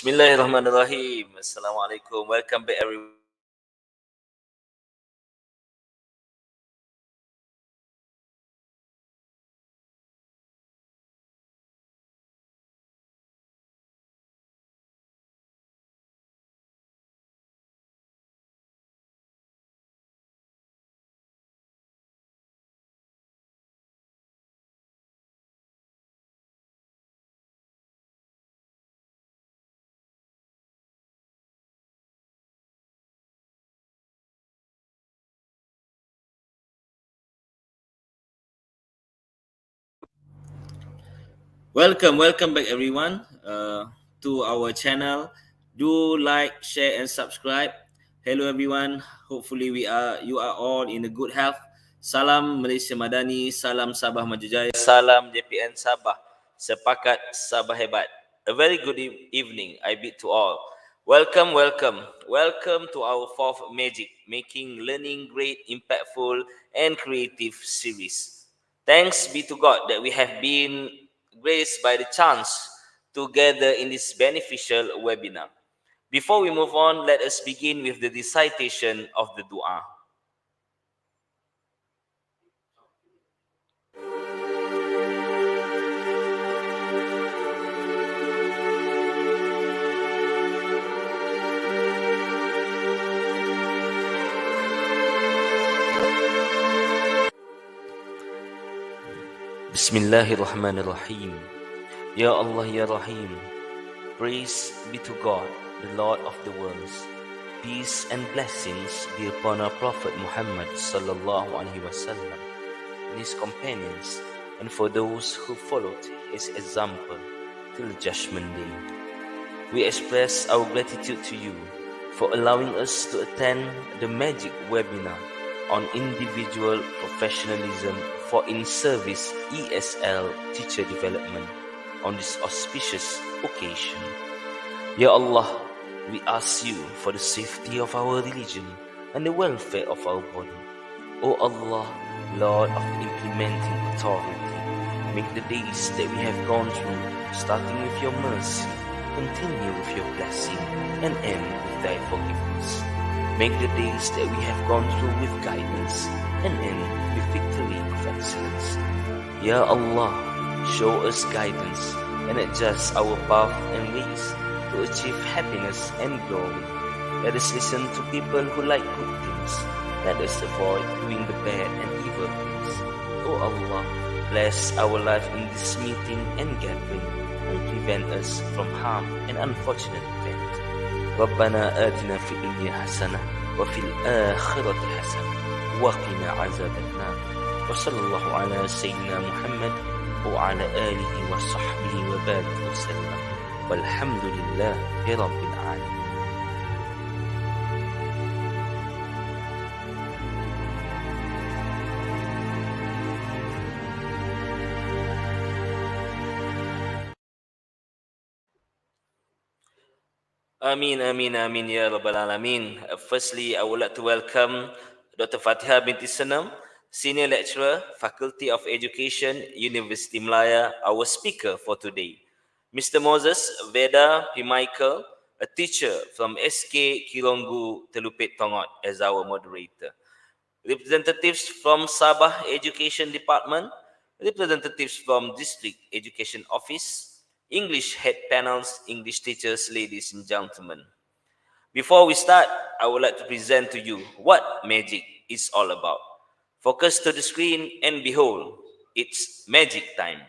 Bismillahirrahmanirrahim. Assalamualaikum. Welcome back everyone. Welcome back everyone to our channel. Do like, share and subscribe. Hello everyone. Hopefully you are all in a good health. Salam Malaysia Madani, salam Sabah Majujaya, salam JPN Sabah. Sepakat, Sabah Hebat. A very good evening I bid to all. Welcome to our fourth Magic, Making Learning Great, Impactful and Creative series. Thanks be to God that we have been graced by the chance to gather in this beneficial webinar. Before we move on, let us begin with the recitation of the dua. Bismillahirrahmanirrahim. Ya Allah, Ya Rahim. Praise be to God, the Lord of the worlds. Peace and blessings be upon our Prophet Muhammad sallallahu alaihi wasallam and his companions, and for those who followed his example till Judgment Day. We express our gratitude to you for allowing us to attend the Magic webinar on individual professionalism for in-service ESL teacher development on this auspicious occasion. Ya Allah, we ask you for the safety of our religion and the welfare of our body. O Allah, Lord of the implementing authority, make the days that we have gone through, starting with your mercy, continue with your blessing, and end with thy forgiveness. Make the days that we have gone through with guidance and end with victory of excellence. Ya Allah, show us guidance and adjust our path and ways to achieve happiness and glory. Let us listen to people who like good things. Let us avoid doing the bad and evil things. O Allah, bless our life in this meeting and gathering and prevent us from harm and unfortunate event. ربنا آتنا في الدنيا حسنة وفي الآخرة حسنة وقنا عذاب النار وصلى الله على سيدنا محمد وعلى آله وصحبه وبارك وسلم والحمد لله رب العالمين. Amin, amin, amin, ya Rabbal Alamin. Firstly, I would like to welcome Dr. Fatiha Binti Senom, Senior Lecturer, Faculty of Education, University Malaya, our speaker for today. Mr. Moses Veda P. Michael, a teacher from SK Kironggu, Telupet Tongot, as our moderator. Representatives from Sabah Education Department, representatives from District Education Office, English head panels, English teachers, ladies and gentlemen. Before we start, I would like to present to you what magic is all about. Focus to the screen and behold, it's magic time.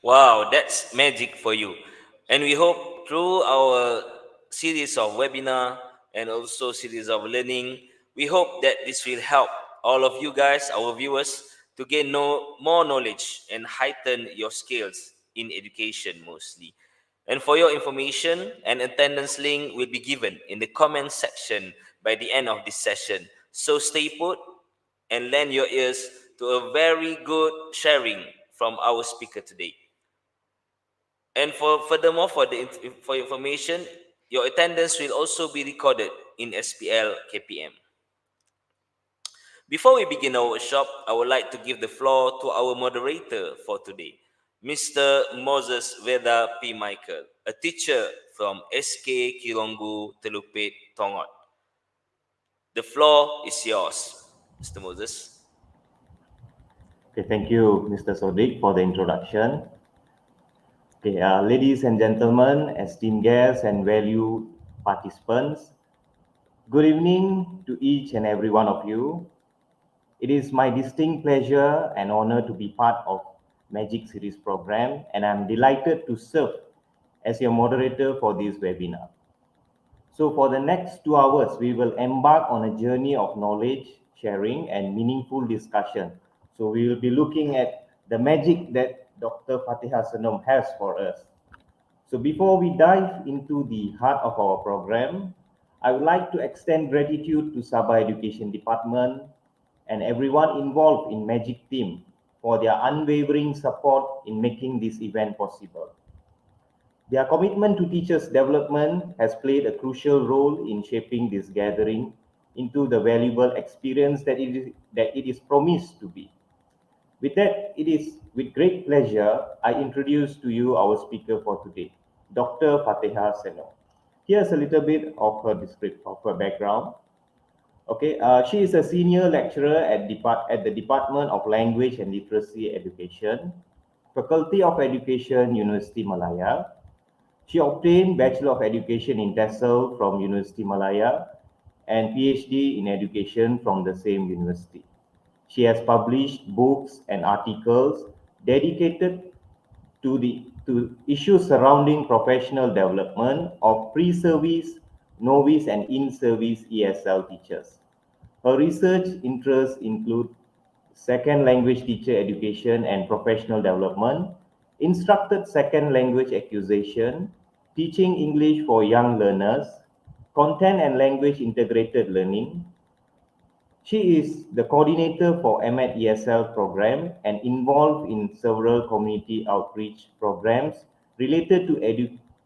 Wow, that's magic for you. And we hope through our series of webinar and also series of learning, we hope that this will help all of you guys, our viewers, to gain more knowledge and heighten your skills in education mostly. And for your information, an attendance link will be given in the comment section by the end of this session. So stay put and lend your ears to a very good sharing from our speaker today. And furthermore, for information, your attendance will also be recorded in SPLKPM. Before we begin our workshop, I would like to give the floor to our moderator for today, Mr. Moses Veda P. Michael, a teacher from SK Kironggu, Telupet, Tongot. The floor is yours, Mr. Moses. Okay, thank you, Mr. Sodik, for the introduction. Okay, ladies and gentlemen, esteemed guests and valued participants, good evening to each and every one of you. It is my distinct pleasure and honor to be part of Magic Series program, and I'm delighted to serve as your moderator for this webinar. So for the next 2 hours, we will embark on a journey of knowledge sharing and meaningful discussion. So we will be looking at the magic that Dr. Fatiha Senom has for us. So before we dive into the heart of our program, I would like to extend gratitude to Sabah Education Department and everyone involved in Magic Team for their unwavering support in making this event possible. Their commitment to teachers' development has played a crucial role in shaping this gathering into the valuable experience that it is promised to be. With that, it is with great pleasure I introduce to you our speaker for today, Dr. Fatiha Senom. Here's a little bit of her background. Okay, she is a senior lecturer at the Department of Language and Literacy Education, Faculty of Education, University Malaya. She obtained Bachelor of Education in TESOL from University Malaya and PhD in Education from the same university. She has published books and articles dedicated to issues surrounding professional development of pre-service, novice and in-service ESL teachers. Her research interests include second language teacher education and professional development, instructed second language acquisition, teaching English for young learners, content and language integrated learning. She is the coordinator for Hebat ESL program and involved in several community outreach programs related to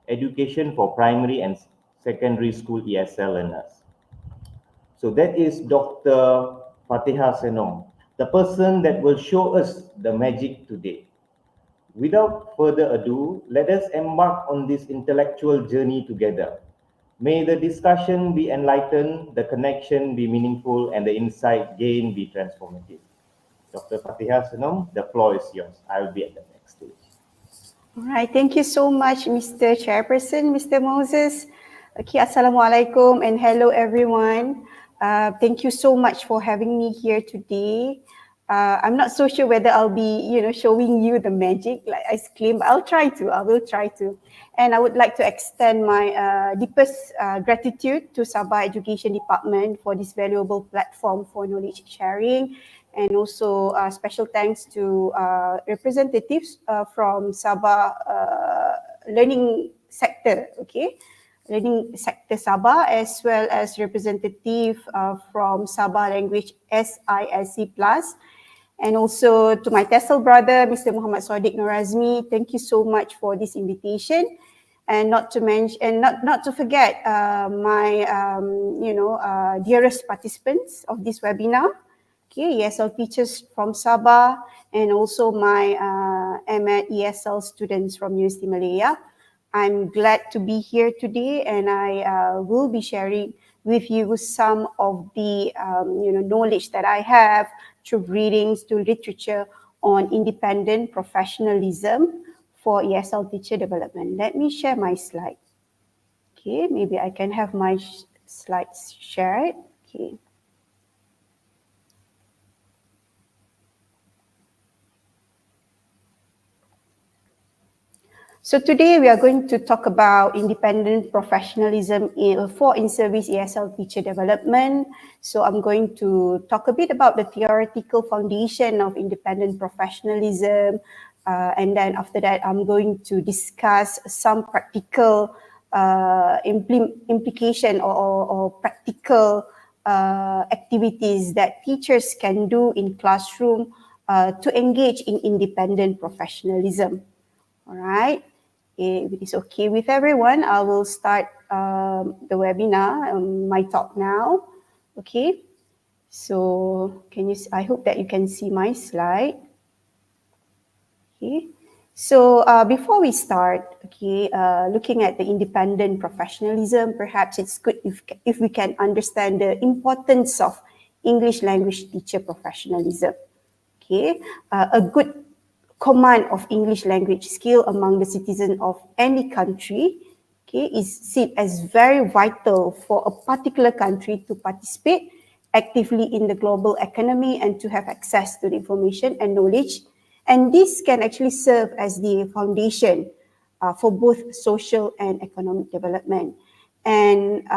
education for primary and secondary school ESL learners. So that is Dr. Fatiha Senom, the person that will show us the magic today. Without further ado, let us embark on this intellectual journey together. May the discussion be enlightened, the connection be meaningful, and the insight gained be transformative. Dr. Fatiha Senom, the floor is yours. I'll be at the next stage. All right, thank you so much, Mr. Chairperson, Mr. Moses. Okay, Assalamualaikum and hello everyone. Thank you so much for having me here today. I'm not so sure whether I'll be, showing you the magic like I claim, but I will try to. And I would like to extend my deepest gratitude to Sabah Education Department for this valuable platform for knowledge sharing. And also special thanks to representatives from Sabah learning sector, learning sector Sabah, as well as representative from Sabah Language SISC Plus. And also to my TESOL brother, Mr. Muhammad Sadiq Norazmi, thank you so much for this invitation. And not to mention, and not to forget my dearest participants of this webinar, ESL teachers from Sabah, and also my Hebat ESL students from University Malaya. I'm glad to be here today, and I will be sharing with you some of the knowledge that I have through readings, to literature on independent professionalism for ESL teacher development. Let me share my slide. Okay, maybe I can have my slides shared. Okay. So today we are going to talk about independent professionalism for in-service ESL teacher development. So I'm going to talk a bit about the theoretical foundation of independent professionalism. And then after that, I'm going to discuss some practical implication or practical activities that teachers can do in classroom to engage in independent professionalism. All right. If it is okay with everyone, I will start the webinar, my talk now. Okay. So I hope that you can see my slide. Okay. So before we start, looking at the independent professionalism, perhaps it's good if we can understand the importance of English language teacher professionalism. Okay. A good command of English language skill among the citizens of any country is seen as very vital for a particular country to participate actively in the global economy and to have access to the information and knowledge. And this can actually serve as the foundation for both social and economic development. And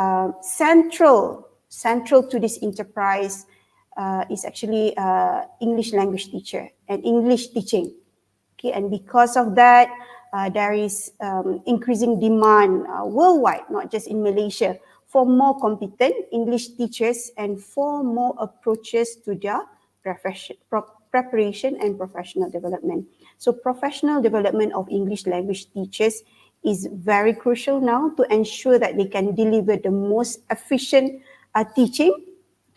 central to this enterprise is actually English language teacher and English teaching. And because of that, there is increasing demand worldwide, not just in Malaysia, for more competent English teachers and for more approaches to their preparation and professional development. So professional development of English language teachers is very crucial now to ensure that they can deliver the most efficient teaching,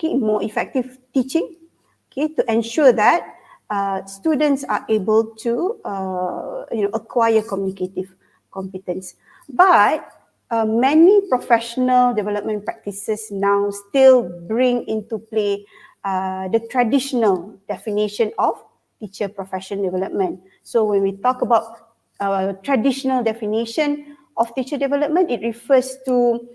more effective teaching, to ensure that students are able to acquire communicative competence. But many professional development practices now still bring into play the traditional definition of teacher profession development. So when we talk about traditional definition of teacher development, it refers to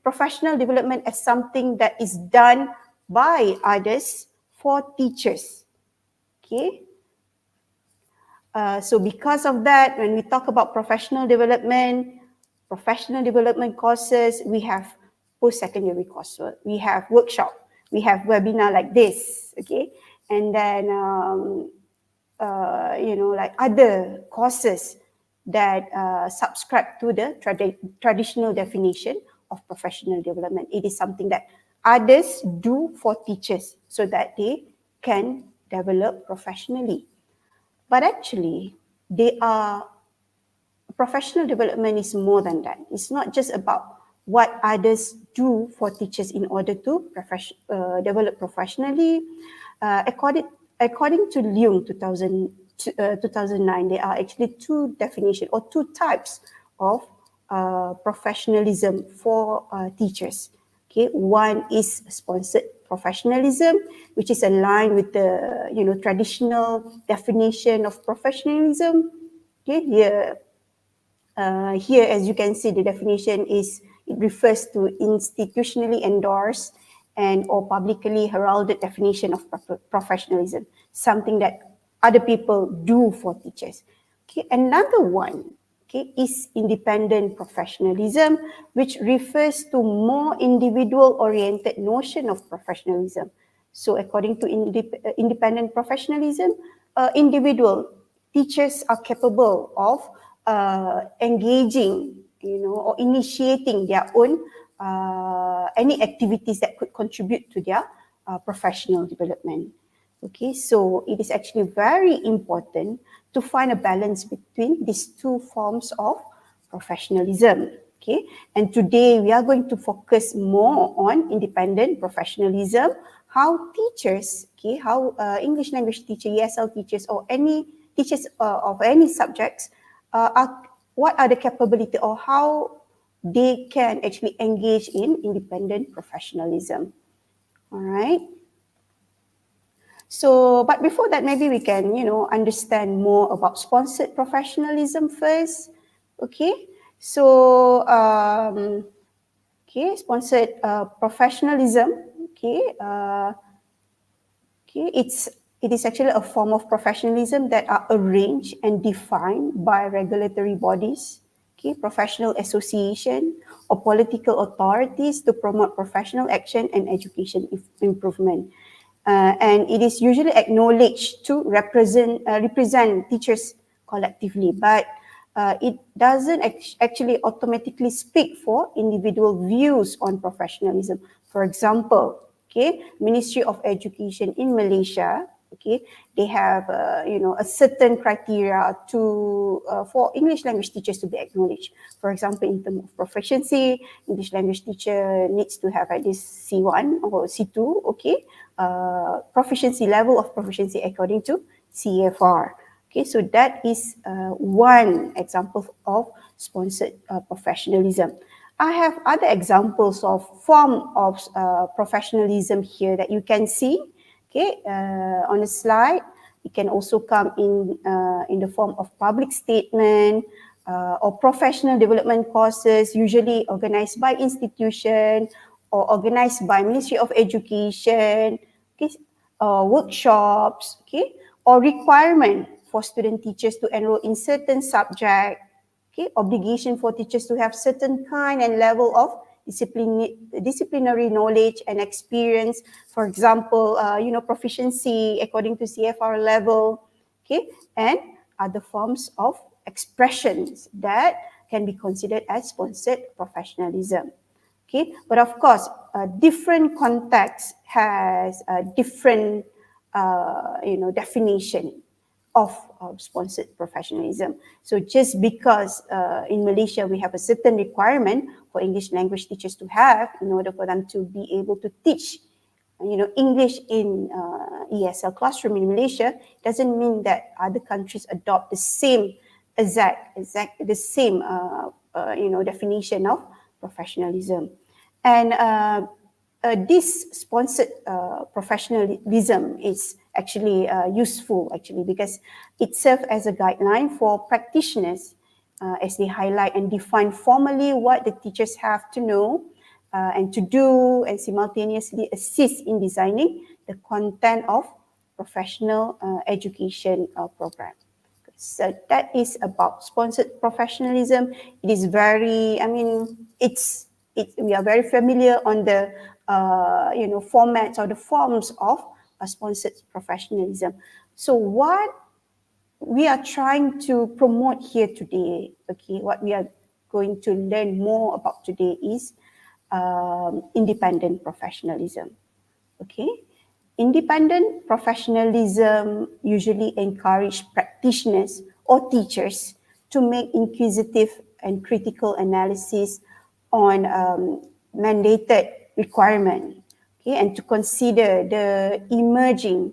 professional development as something that is done by others for teachers. So because of that, when we talk about professional development, professional development courses, we have post-secondary coursework, we have workshop, we have webinar like this, okay? And then, like other courses that subscribe to the traditional definition of professional development. It is something that others do for teachers so that they can develop professionally. But actually, professional development is more than that. It's not just about what others do for teachers in order to develop professionally. According to Leung 2009, there are actually two definitions or two types of professionalism for teachers. Okay, one is sponsored professionalism, which is aligned with the traditional definition of professionalism. Okay, here, as you can see, the definition it refers to institutionally endorsed and or publicly heralded definition of professionalism, something that other people do for teachers. Okay, another one, okay, is independent professionalism, which refers to more individual-oriented notion of professionalism. So, according to independent professionalism, individual teachers are capable of engaging, or initiating their own any activities that could contribute to their professional development. Okay, so it is actually very important to find a balance between these two forms of professionalism. Okay, and today we are going to focus more on independent professionalism, how teachers, okay, how English language teacher, ESL teachers, or any teachers of any subjects what are the capability or how they can actually engage in independent professionalism. All right. So, but before that, maybe we can, understand more about sponsored professionalism first. Okay. So, sponsored professionalism. Okay. It is actually a form of professionalism that are arranged and defined by regulatory bodies, okay, professional association, or political authorities to promote professional action and education improvement. And it is usually acknowledged to represent teachers collectively, but it doesn't actually automatically speak for individual views on professionalism. For example, okay, Ministry of Education in Malaysia, okay, they have a certain criteria to for English language teachers to be acknowledged. For example, in terms of proficiency, English language teacher needs to have at least C1 or C2, okay, proficiency level of proficiency according to CFR. Okay, so that is one example of sponsored professionalism. I have other examples of form of professionalism here that you can see. Okay, on the slide, it can also come in the form of public statement or professional development courses, usually organized by institution or organized by Ministry of Education. Okay, workshops. Okay, or requirement for student teachers to enroll in certain subject. Okay, obligation for teachers to have certain kind and level of disciplinary knowledge and experience. For example, proficiency according to CFR level. Okay, and other forms of expressions that can be considered as sponsored professionalism. Okay, but of course, different context has a different, definition of sponsored professionalism. So just because in Malaysia we have a certain requirement for English language teachers to have in order for them to be able to teach, English in ESL classroom in Malaysia, doesn't mean that other countries adopt the same definition of professionalism. And this sponsored professionalism is actually useful because it serves as a guideline for practitioners as they highlight and define formally what the teachers have to know and to do, and simultaneously assist in designing the content of professional education program. So that is about sponsored professionalism. It is very, I mean, we are very familiar on the formats or the forms of sponsored professionalism. So what we are trying to promote here today, okay, what we are going to learn more about today is independent professionalism. Okay, independent professionalism usually encourage practitioners or teachers to make inquisitive and critical analysis on mandated requirement, okay, and to consider the emerging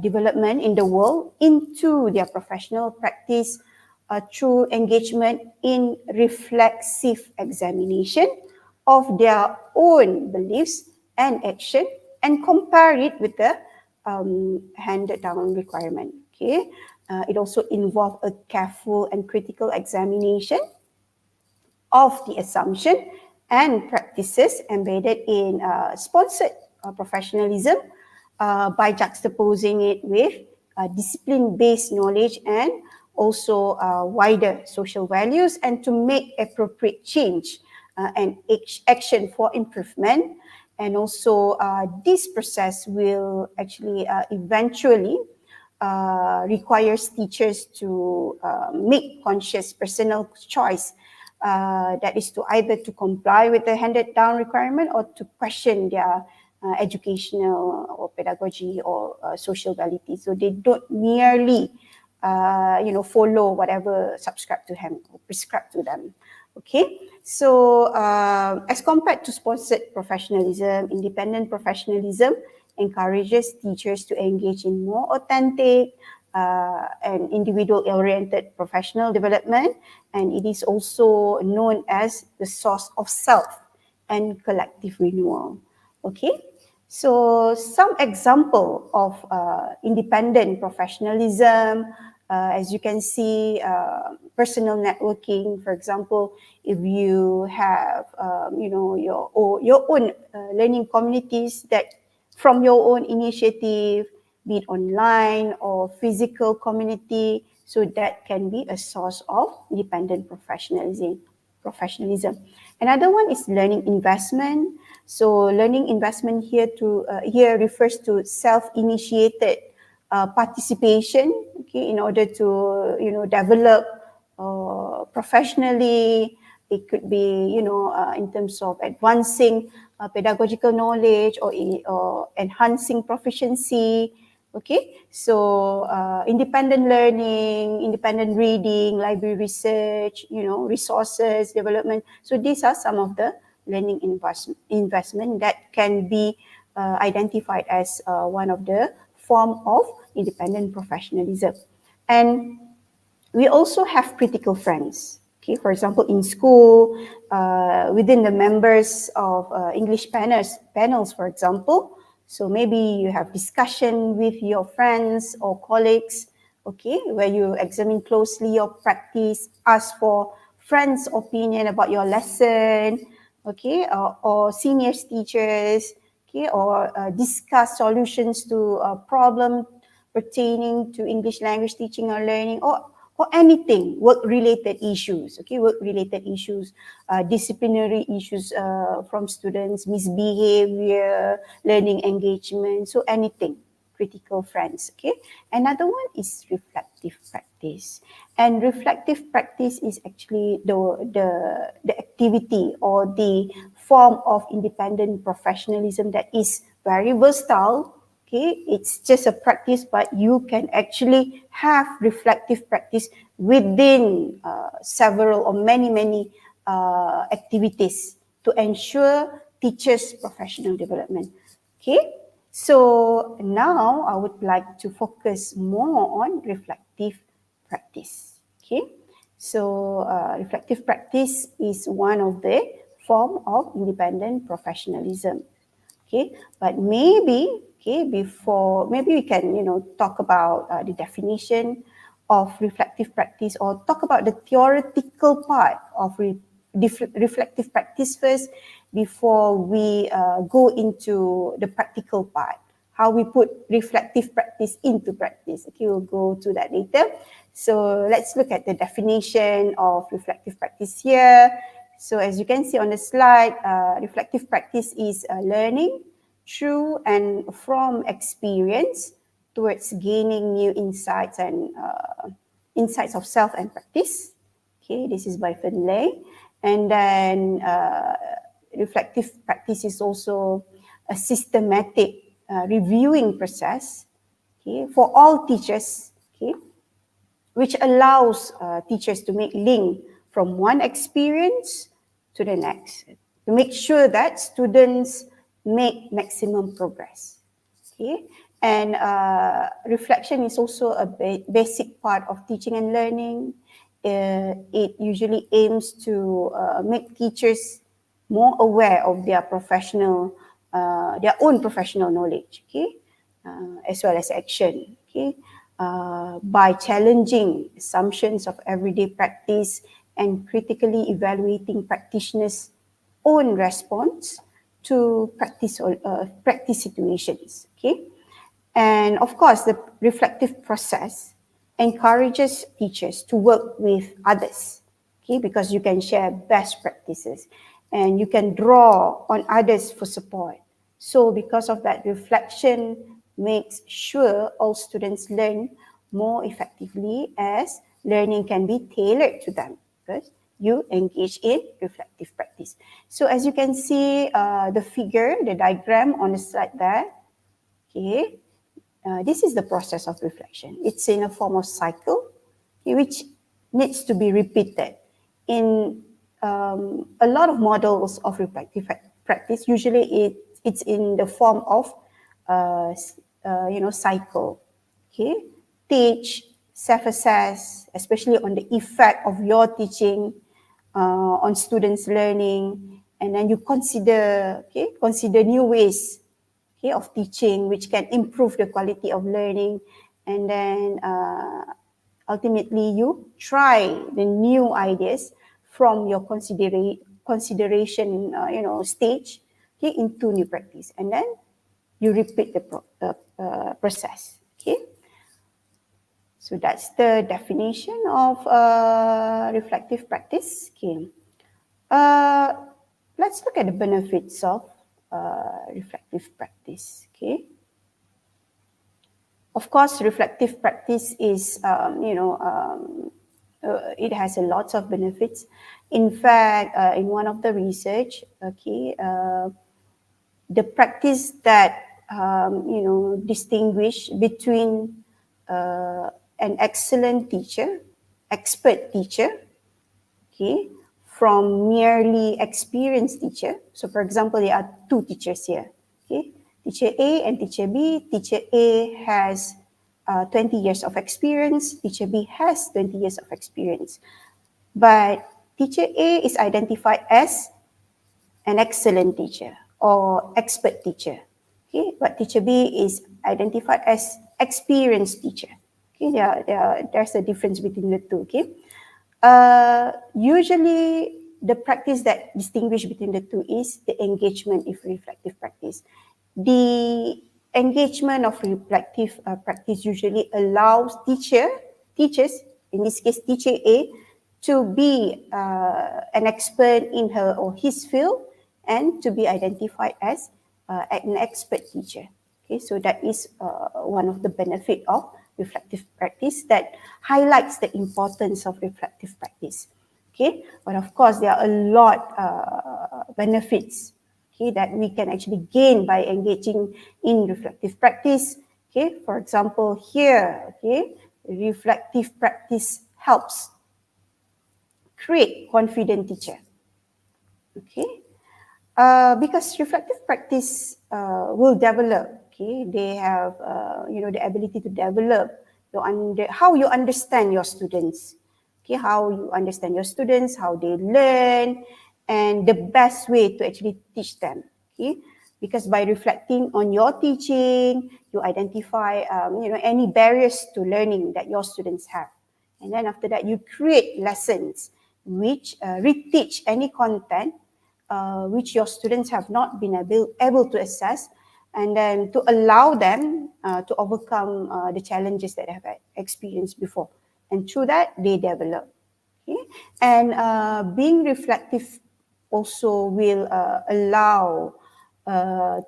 development in the world into their professional practice through engagement in reflexive examination of their own beliefs and action and compare it with the handed down requirement. Okay, it also involves a careful and critical examination of the assumption and practices embedded in sponsored professionalism by juxtaposing it with discipline-based knowledge and also wider social values, and to make appropriate change and action for improvement. And also this process will actually eventually requires teachers to make conscious personal choice, that is to either to comply with the handed down requirement or to question their educational or pedagogy or social validity. So they don't merely follow whatever subscribed to them or prescribed to them. Okay, so as compared to sponsored professionalism, independent professionalism encourages teachers to engage in more authentic and individual-oriented professional development, and it is also known as the source of self and collective renewal. Okay, so some example of independent professionalism, as you can see, personal networking. For example, if you have your own learning communities that from your own initiative, be it online or physical community, so that can be a source of independent professionalism. Another one is learning investment. So learning investment here refers to self-initiated participation, okay, in order to develop professionally. It could be in terms of advancing pedagogical knowledge or enhancing proficiency. Okay, so independent learning, independent reading, library research, resources development. So these are some of the learning investment that can be identified as one of the form of independent professionalism. And we also have critical friends. Okay, for example, in school, within the members of English panels, for example. So maybe you have discussion with your friends or colleagues, okay, where you examine closely your practice, ask for friends' opinion about your lesson, okay, or seniors teachers, okay, or discuss solutions to a problem pertaining to English language teaching or learning, or anything, work-related issues, okay, disciplinary issues from students, misbehavior, learning engagement, so anything, critical friends, okay. Another one is reflective practice. And reflective practice is actually the activity or the form of independent professionalism that is very versatile. Okay, it's just a practice, but you can actually have reflective practice within several or many activities to ensure teachers' professional development. Okay, so now I would like to focus more on reflective practice. Okay, so reflective practice is one of the form of independent professionalism. Okay, but maybe we can talk about the definition of reflective practice, or talk about the theoretical part of reflective practice first before we go into the practical part. how we put reflective practice into practice. Okay, we'll go to that later. So let's look at the definition of reflective practice here. So as you can see on the slide, reflective practice is learning through and from experience towards gaining new insights and insights of self and practice. Okay, this is by Finlay. And then reflective practice is also a systematic reviewing process, okay, for all teachers, okay, which allows teachers to make link from one experience to the next to make sure that students make maximum progress. Okay, and reflection is also a basic part of teaching and learning. It usually aims to make teachers more aware of their own professional knowledge, okay, as well as action, okay, by challenging assumptions of everyday practice and critically evaluating practitioners' own response to practice situations, okay. And of course, the reflective process encourages teachers to work with others, okay, because you can share best practices and you can draw on others for support. So because of that, reflection makes sure all students learn more effectively, as learning can be tailored to them because you engage in reflective practice. So as you can see, the figure, the diagram on the slide there, okay, this is the process of reflection. It's in a form of cycle, okay, which needs to be repeated. In a lot of models of reflective practice, usually it's in the form of cycle. Okay, teach, self-assess, especially on the effect of your teaching on students' learning, and then you consider new ways, okay, of teaching which can improve the quality of learning, and then ultimately you try the new ideas from your consideration stage, okay, into new practice, and then you repeat the process. Okay, so that's the definition of reflective practice. Okay, let's look at the benefits of reflective practice. Okay, of course, reflective practice is it has a lot of benefits. In fact, in one of the research, okay, the practice that distinguish between an excellent teacher, expert teacher, okay, from merely experienced teacher. So for example, there are two teachers here, okay, teacher A and teacher B. Teacher A has 20 years of experience, teacher B has 20 years of experience. But teacher A is identified as an excellent teacher or expert teacher, okay, but teacher B is identified as experienced teacher. Okay, there's a difference between the two. Okay, usually the practice that distinguish between the two is the engagement in reflective practice. The engagement of reflective practice usually allows teachers, in this case teacher A, to be an expert in her or his field and to be identified as an expert teacher. Okay, so that is one of the benefits of reflective practice that highlights the importance of reflective practice. Okay, but of course there are a lot benefits, okay, that we can actually gain by engaging in reflective practice. Okay, for example, here, okay, reflective practice helps create confident teacher. Okay, because reflective practice will develop. Okay, they have the ability to develop how you understand your students. Okay, how you understand your students, how they learn, and the best way to actually teach them. Okay, because by reflecting on your teaching, you identify any barriers to learning that your students have, and then after that you create lessons which reteach any content which your students have not been able to access and then to allow them to overcome the challenges that they have experienced before. And through that, they develop. Okay? And being reflective also will allow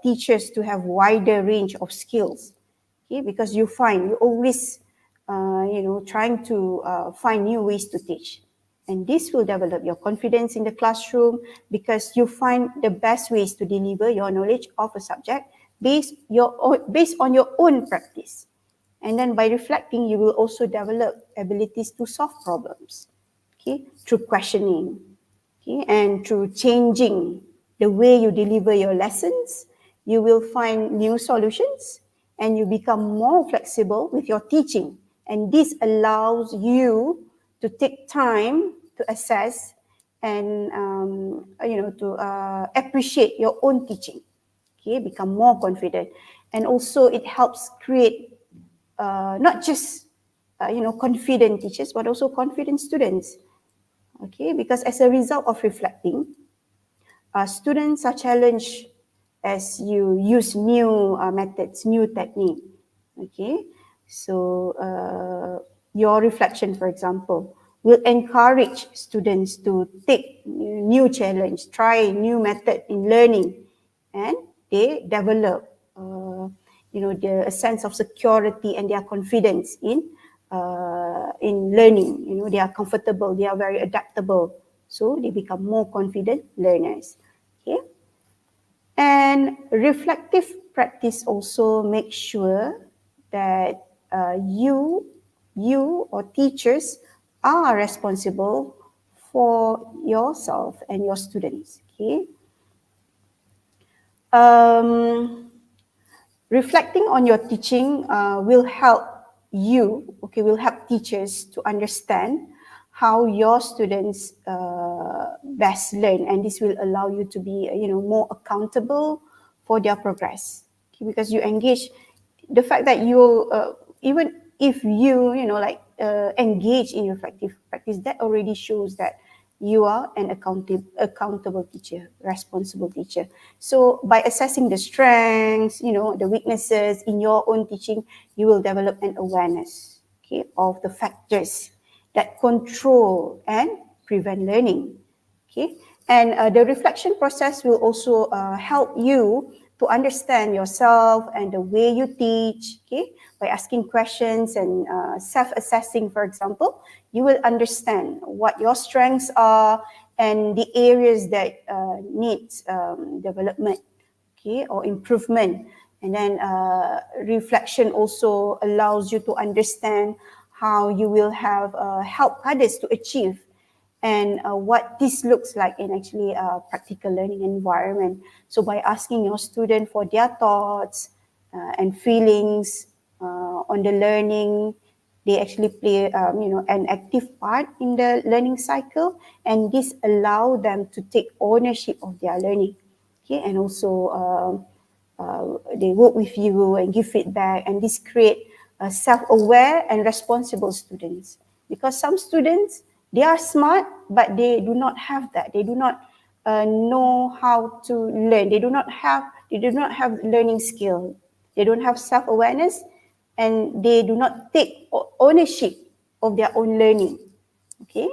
teachers to have wider range of skills. Okay? Because you always trying to find new ways to teach. And this will develop your confidence in the classroom because you find the best ways to deliver your knowledge of a subject based on your own practice. And then by reflecting, you will also develop abilities to solve problems, okay, through questioning, okay, and through changing the way you deliver your lessons. You will find new solutions and you become more flexible with your teaching. And this allows you to take time to assess and to appreciate your own teaching. Okay, become more confident, and also it helps create not just confident teachers, but also confident students. Okay, because as a result of reflecting, students are challenged as you use new methods, new technique. Okay, so your reflection, for example, will encourage students to take new challenge, try new method in learning, and they develop the sense of security and their confidence in learning. They are comfortable, they are very adaptable, so they become more confident learners. Okay, and reflective practice also makes sure that you or teachers are responsible for yourself and your students. Okay. Reflecting on your teaching will help teachers to understand how your students best learn, and this will allow you to be more accountable for their progress. Okay, because you engage, the fact that you even if you engage in reflective practice, that already shows that you are an accountable teacher, responsible teacher. So by assessing the strengths, the weaknesses in your own teaching, you will develop an awareness, okay, of the factors that control and prevent learning. Okay, and the reflection process will also help you to understand yourself and the way you teach. Okay, by asking questions and self-assessing, for example, you will understand what your strengths are and the areas that needs development, okay, or improvement. And then reflection also allows you to understand how you will have help others to achieve, and what this looks like in actually a practical learning environment. So by asking your student for their thoughts and feelings on the learning, they actually play an active part in the learning cycle, and this allow them to take ownership of their learning. Okay, and also they work with you and give feedback, and this create self-aware and responsible students. Because some students, they are smart, but they do not have that. They do not know how to learn. They do not have learning skill. They don't have self-awareness, and they do not take ownership of their own learning. Okay.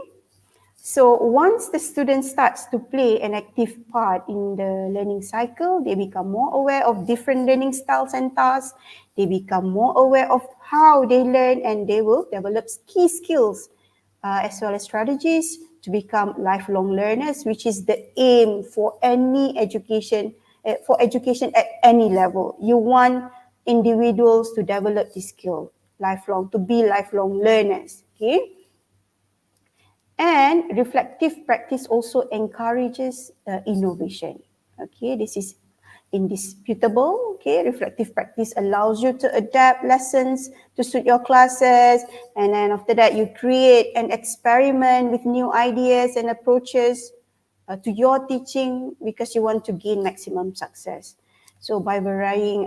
So once the student starts to play an active part in the learning cycle, they become more aware of different learning styles and tasks. They become more aware of how they learn, and they will develop key skills as well as strategies to become lifelong learners, which is the aim for any education, for education at any level. You want individuals to develop this skill, lifelong, to be lifelong learners. Okay. And reflective practice also encourages innovation. Okay, this is indisputable. Okay, reflective practice allows you to adapt lessons to suit your classes, and then after that you create and experiment with new ideas and approaches to your teaching because you want to gain maximum success. So by varying,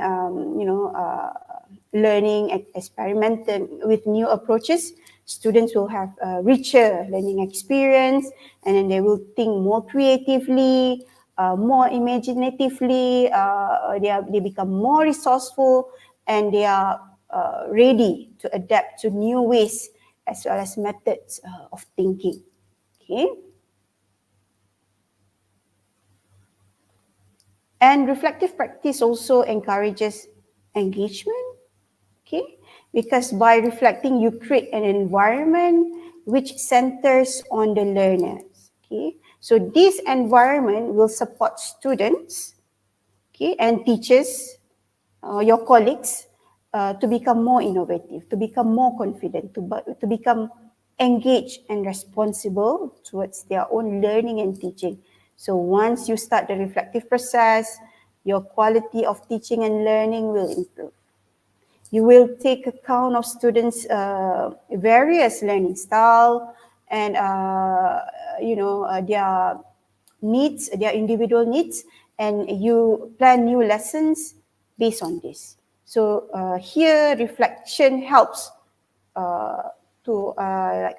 learning, experimenting with new approaches, students will have a richer learning experience, and then they will think more creatively, more imaginatively, they become more resourceful, and they are ready to adapt to new ways as well as methods of thinking. Okay. And reflective practice also encourages engagement, okay? Because by reflecting, you create an environment which centers on the learners, okay? So this environment will support students, okay, and teachers, your colleagues, to become more innovative, to become more confident, to become engaged and responsible towards their own learning and teaching. So once you start the reflective process, your quality of teaching and learning will improve. You will take account of students' various learning style and their needs, their individual needs, and you plan new lessons based on this. So here, reflection helps to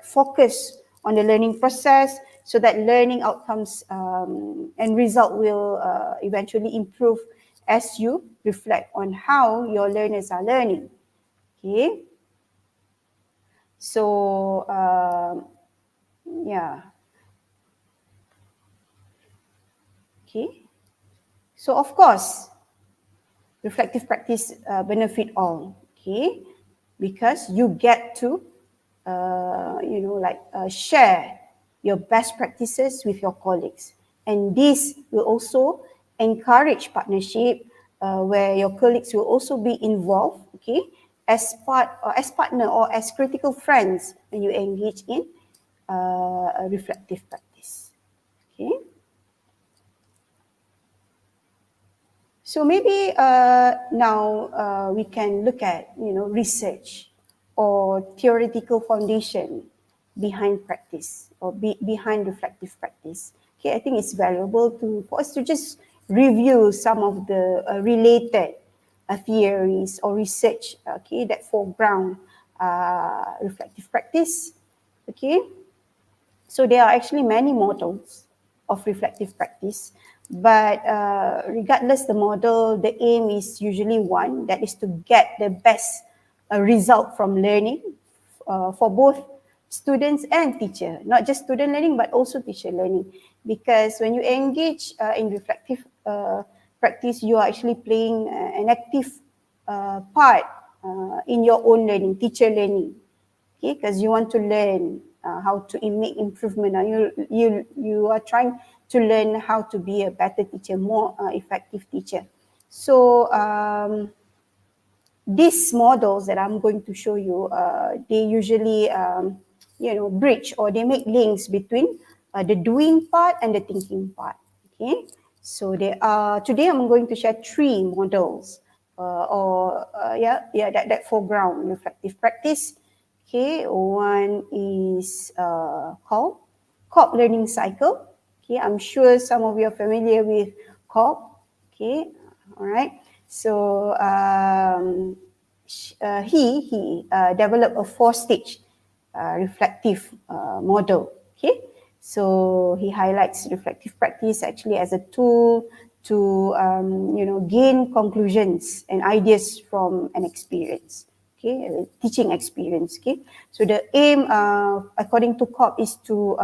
focus on the learning process, so that learning outcomes and result will eventually improve as you reflect on how your learners are learning. Okay. So yeah. Okay. So of course, reflective practice benefit all. Okay, because you get to share your best practices with your colleagues, and this will also encourage partnership where your colleagues will also be involved, okay, as partner or as critical friends when you engage in a reflective practice. Okay. So maybe now we can look at research or theoretical foundation behind practice or behind reflective practice. Okay, I think it's valuable for us to just review some of the related theories or research, okay, that foreground reflective practice. Okay, so there are actually many models of reflective practice, but regardless the model, the aim is usually one, that is to get the best result from learning for both students and teacher, not just student learning but also teacher learning. Because when you engage in reflective practice, you are actually playing an active part in your own learning, teacher learning. Okay, because you want to learn how to make improvement. You are trying to learn how to be a better teacher, more effective teacher. So these models that I'm going to show you, they usually bridge, or they make links between the doing part and the thinking part. Okay, so today I'm going to share 3 models that foreground reflective practice. Okay, one is called COP learning cycle. Okay, I'm sure some of you are familiar with COP. Okay, all right. So he developed a 4-stage reflective model. Okay, so he highlights reflective practice actually as a tool to gain conclusions and ideas from an experience. Okay, teaching experience. Okay, so the aim, according to COP, is to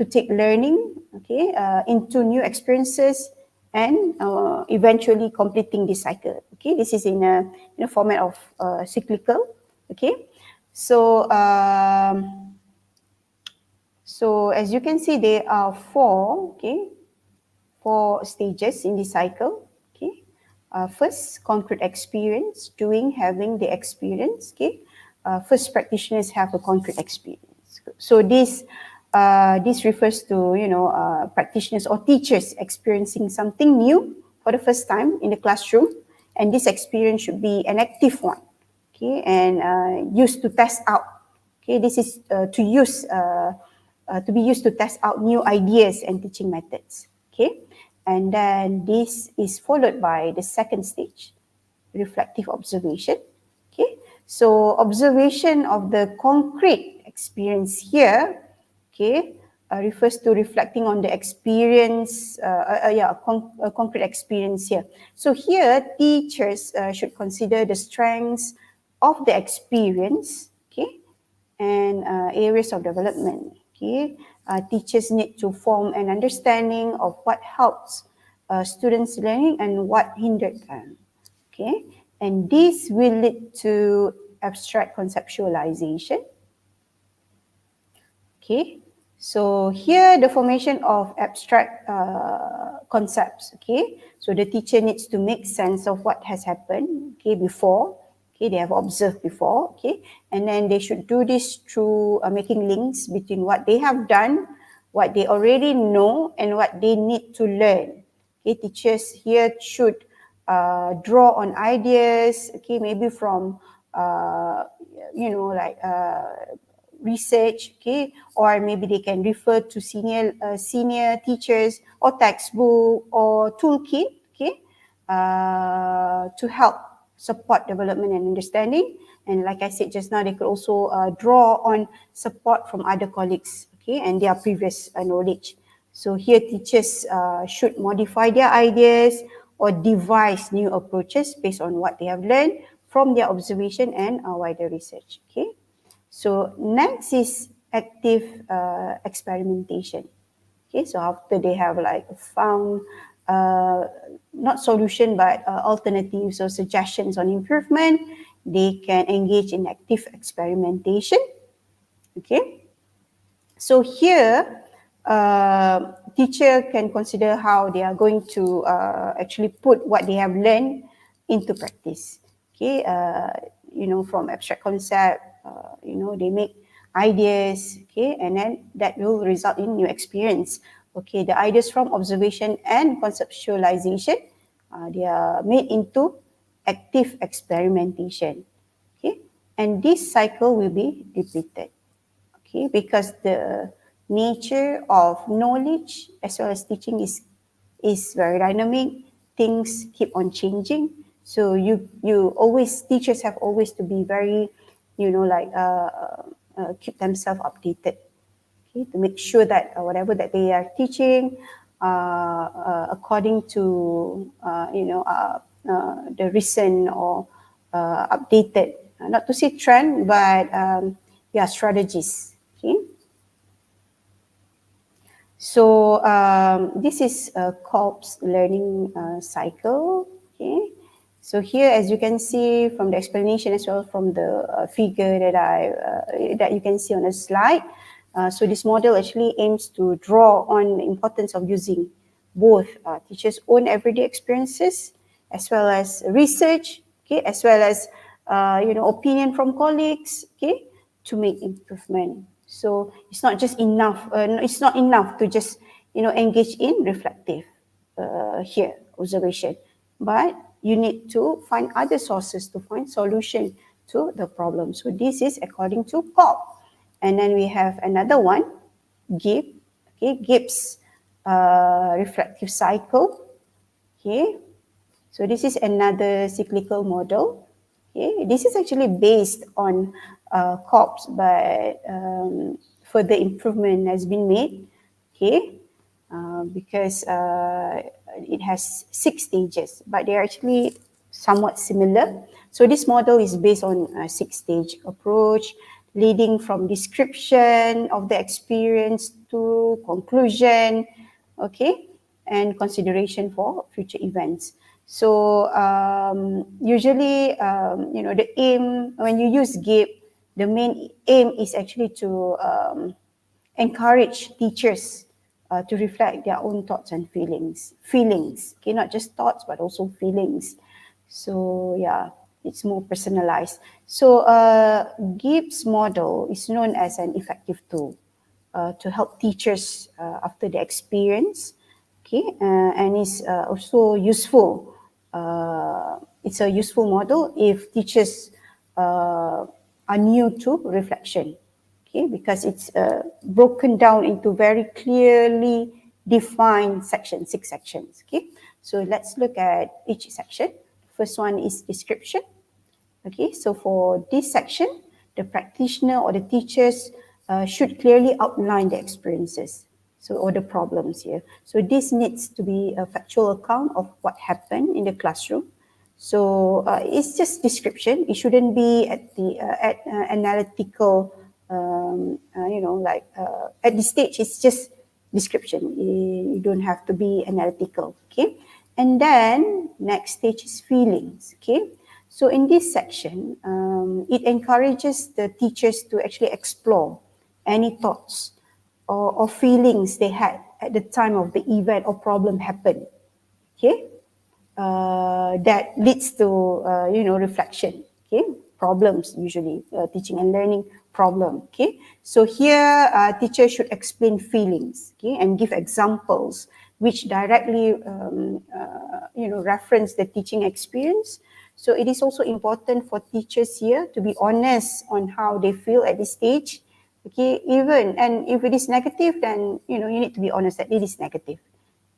take learning, okay, into new experiences and eventually completing this cycle. Okay, this is in a format of cyclical. Okay, so so as you can see, there are 4 stages in this cycle. Okay, first, concrete experience, doing, having the experience. Okay, first practitioners have a concrete experience. So this refers to practitioners or teachers experiencing something new for the first time in the classroom, and this experience should be an active one. Okay, and used to test out. Okay, this is to be used to test out new ideas and teaching methods. Okay, and then this is followed by the second stage, reflective observation. Okay, so observation of the concrete experience here, okay, refers to reflecting on the experience, concrete experience here. So here, teachers should consider the strengths of the experience, okay, and areas of development. Okay, teachers need to form an understanding of what helps students learning and what hindered them. Okay, and this will lead to abstract conceptualization. Okay, so here the formation of abstract concepts. Okay, so the teacher needs to make sense of what has happened, okay, before. Okay, they have observed before. Okay, and then they should do this through making links between what they have done, what they already know, and what they need to learn. Okay, teachers here should draw on ideas. Okay, maybe from research, okay, or maybe they can refer to senior teachers or textbook or toolkit, okay, to help support development and understanding. And like I said just now, they could also draw on support from other colleagues, okay, and their previous knowledge. So here teachers should modify their ideas or devise new approaches based on what they have learned from their observation and wider research, okay. So next is active experimentation. Okay, so after they have like found not solution but alternatives or suggestions on improvement, they can engage in active experimentation. Okay, so here teacher can consider how they are going to actually put what they have learned into practice. Okay, from abstract concept, they make ideas, okay, and then that will result in new experience. Okay, the ideas from observation and conceptualization, they are made into active experimentation. Okay, and this cycle will be repeated. Okay, because the nature of knowledge as well as teaching is very dynamic. Things keep on changing. So teachers have always to be very, keep themselves updated, okay, to make sure that whatever that they are teaching, according to the recent or updated, not to say trend, but strategies. Okay. So this is a COPS learning cycle. Okay. So here, as you can see from the explanation as well from the figure that you can see on the slide, so this model actually aims to draw on the importance of using both teachers' own everyday experiences as well as research, okay, as well as opinion from colleagues, okay, to make improvement. So it's not just enough. It's not enough to just engage in reflective here observation, but you need to find other sources to find solution to the problem. So this is according to COP. And then we have another one, GIP, okay, GIP's reflective cycle. Okay, so this is another cyclical model. Okay, this is actually based on COPS, but further improvement has been made. Okay, because it has 6 stages, but they are actually somewhat similar. So this model is based on a 6-stage approach, leading from description of the experience to conclusion, okay, and consideration for future events. So usually, the aim, when you use GIP, the main aim is actually to encourage teachers to reflect their own thoughts and feelings, okay, not just thoughts, but also feelings. So yeah, it's more personalized. So GIP's model is known as an effective tool to help teachers after the experience, okay, and is also useful. It's a useful model if teachers are new to reflection, okay, because it's broken down into very clearly defined sections, 6 sections, okay. So let's look at each section. First one is description. Okay, so for this section, the practitioner or the teachers should clearly outline the experiences, so or the problems here. So this needs to be a factual account of what happened in the classroom. So it's just description. It shouldn't be at the analytical, like at this stage. It's just description. You don't have to be analytical. Okay, and then next stage is feelings. Okay, so in this section, it encourages the teachers to actually explore any thoughts or feelings they had at the time of the event or problem happened. Okay, that leads to reflection. Okay, problems usually teaching and learning problem. Okay, so here teacher should explain feelings. Okay, and give examples which directly reference the teaching experience. So it is also important for teachers here to be honest on how they feel at this stage. Okay, even and if it is negative, then you need to be honest that it is negative.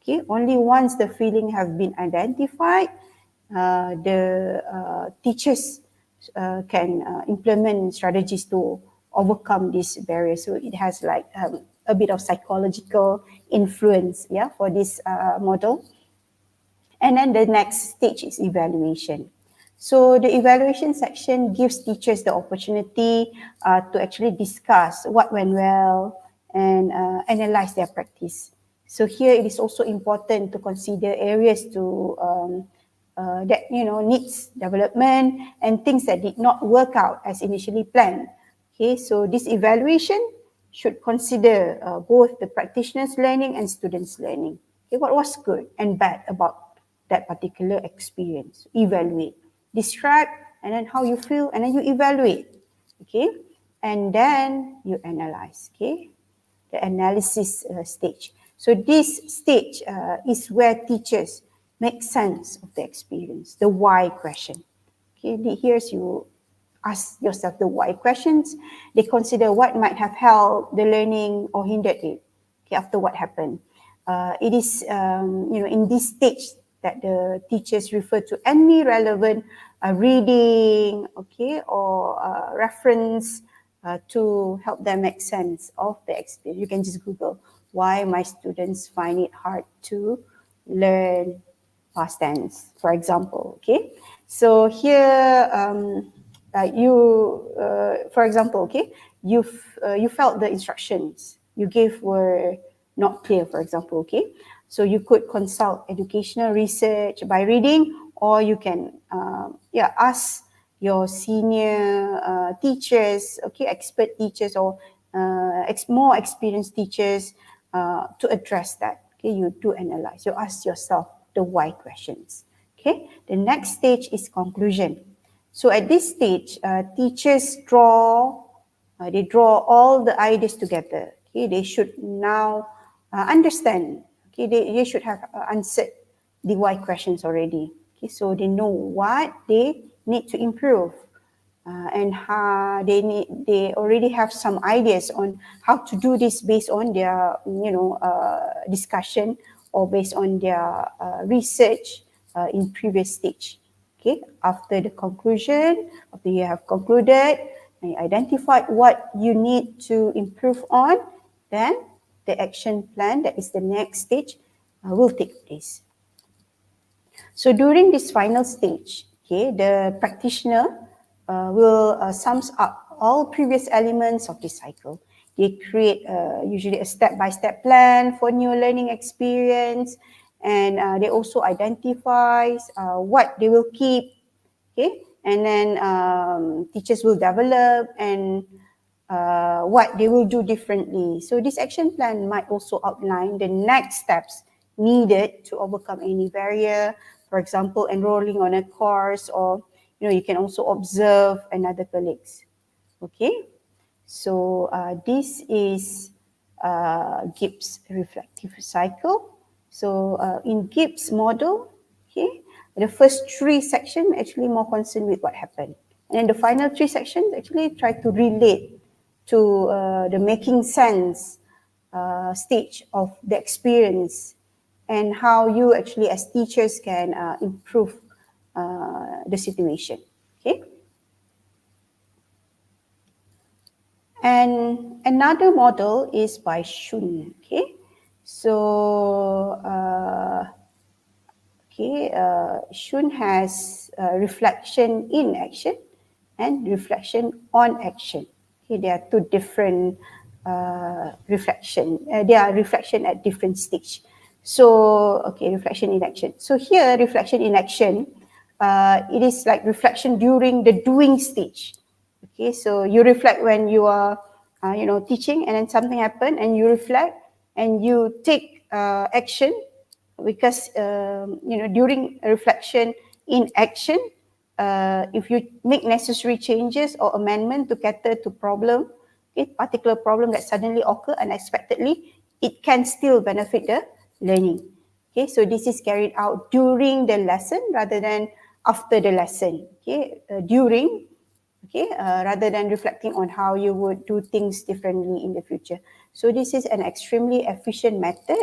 Okay, only once the feeling have been identified, the teachers can implement strategies to overcome this barrier. So it has like a bit of psychological influence, yeah, for this model. And then the next stage is evaluation. So the evaluation section gives teachers the opportunity to actually discuss what went well and analyze their practice. So here it is also important to consider areas that needs development and things that did not work out as initially planned. Okay, so this evaluation should consider both the practitioner's learning and students' learning. Okay, what was good and bad about that particular experience? Evaluate, describe, and then how you feel, and then you evaluate. Okay, and then you analyze. Okay, the analysis stage. So this stage is where teachers make sense of the experience, the why question. Okay, here's you ask yourself the why questions. They consider what might have helped the learning or hindered it. Okay, after what happened. It is in this stage that the teachers refer to any relevant reading, okay, or reference to help them make sense of the experience. You can just Google why my students find it hard to learn past tense, for example. Okay, so here for example, okay, you felt the instructions you gave were not clear, for example. Okay, so you could consult educational research by reading, or you can ask your senior teachers, okay, expert teachers, or more experienced teachers to address that. Okay, you do analyze, you ask yourself the why questions. Okay, the next stage is conclusion. So at this stage, teachers draw all the ideas together. Okay, they should now understand. Okay, they should have answered the why questions already. Okay, so they know what they need to improve, and how they already have some ideas on how to do this based on their discussion or based on their research in previous stage. Okay, after the conclusion, after you have concluded and you identified what you need to improve on, then the action plan, that is the next stage, will take place. So during this final stage, okay, the practitioner will sums up all previous elements of this cycle. They create usually a step-by-step plan for new learning experience, and they also identify what they will keep, okay, and then teachers will develop and what they will do differently. So this action plan might also outline the next steps needed to overcome any barrier. For example, enrolling on a course, or you can also observe another colleagues. Okay, so this is Gibbs reflective cycle. So in Gibbs model, okay, the first 3 sections actually more concerned with what happened, and then the final 3 sections actually try to relate to the making sense stage of the experience, and how you actually as teachers can improve the situation. Okay. And another model is by Shun. Okay, so Shun has reflection in action and reflection on action. Okay, there are two different reflection. They are reflection at different stage. So, okay, reflection in action. So here, reflection in action, it is like reflection during the doing stage. Okay, so you reflect when you are, teaching, and then something happened, and you reflect and you take action, because during reflection in action, if you make necessary changes or amendment to cater to problem, particular problem that suddenly occur unexpectedly, it can still benefit the learning. Okay, so this is carried out during the lesson rather than after the lesson. Okay, during. Okay, rather than reflecting on how you would do things differently in the future. So this is an extremely efficient method,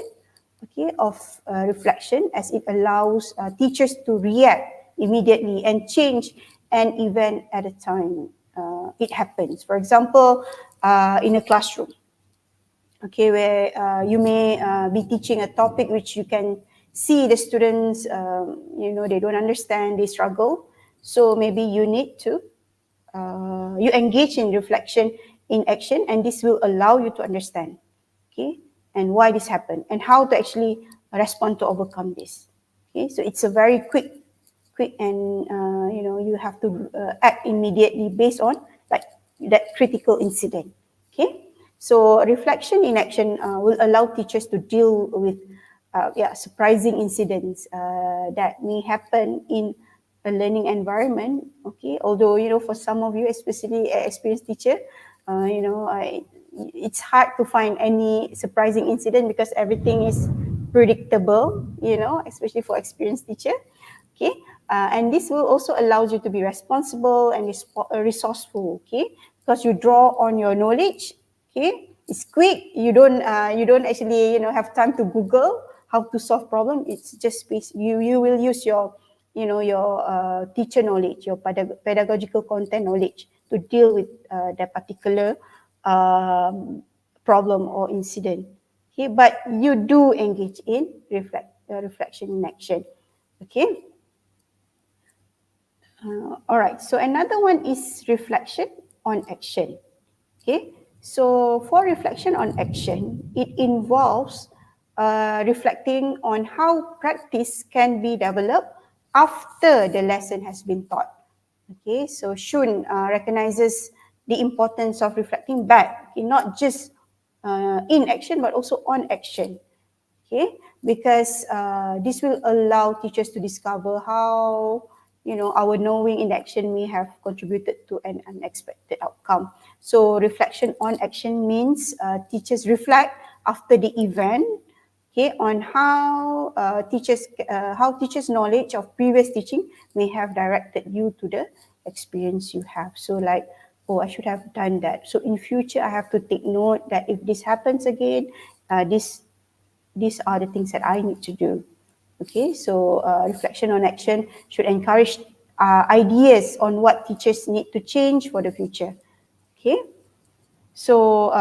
okay, of reflection, as it allows teachers to react immediately and change an event at a time it happens. For example, in a classroom, okay, where you may be teaching a topic which you can see the students, they don't understand, they struggle. So maybe you need to you engage in reflection in action, and this will allow you to understand, okay, and why this happened and how to actually respond to overcome this. Okay, so it's a very quick and you have to act immediately based on like that critical incident. Okay, so reflection in action will allow teachers to deal with surprising incidents that may happen in a learning environment. Okay, although for some of you, especially experienced teacher, it's hard to find any surprising incident because everything is predictable, especially for experienced teacher. Okay, and this will also allow you to be responsible and resourceful. Okay, because you draw on your knowledge. Okay, it's quick. You don't actually have time to Google how to solve problem. It's just you will use your your teacher knowledge, your pedagogical content knowledge to deal with that particular problem or incident. Okay, but you do engage in reflection in action. Okay. All right. So another one is reflection on action. Okay. So for reflection on action, it involves reflecting on how practice can be developed after the lesson has been taught. Okay. So Shun recognizes the importance of reflecting back, okay, not just in action, but also on action. Okay, because this will allow teachers to discover how our knowing in action may have contributed to an unexpected outcome. So reflection on action means teachers reflect after the event, okay, on how teachers' knowledge of previous teaching may have directed you to the experience you have. So like, oh, I should have done that. So in future, I have to take note that if this happens again, these are the things that I need to do. Okay, so reflection on action should encourage ideas on what teachers need to change for the future. Okay, so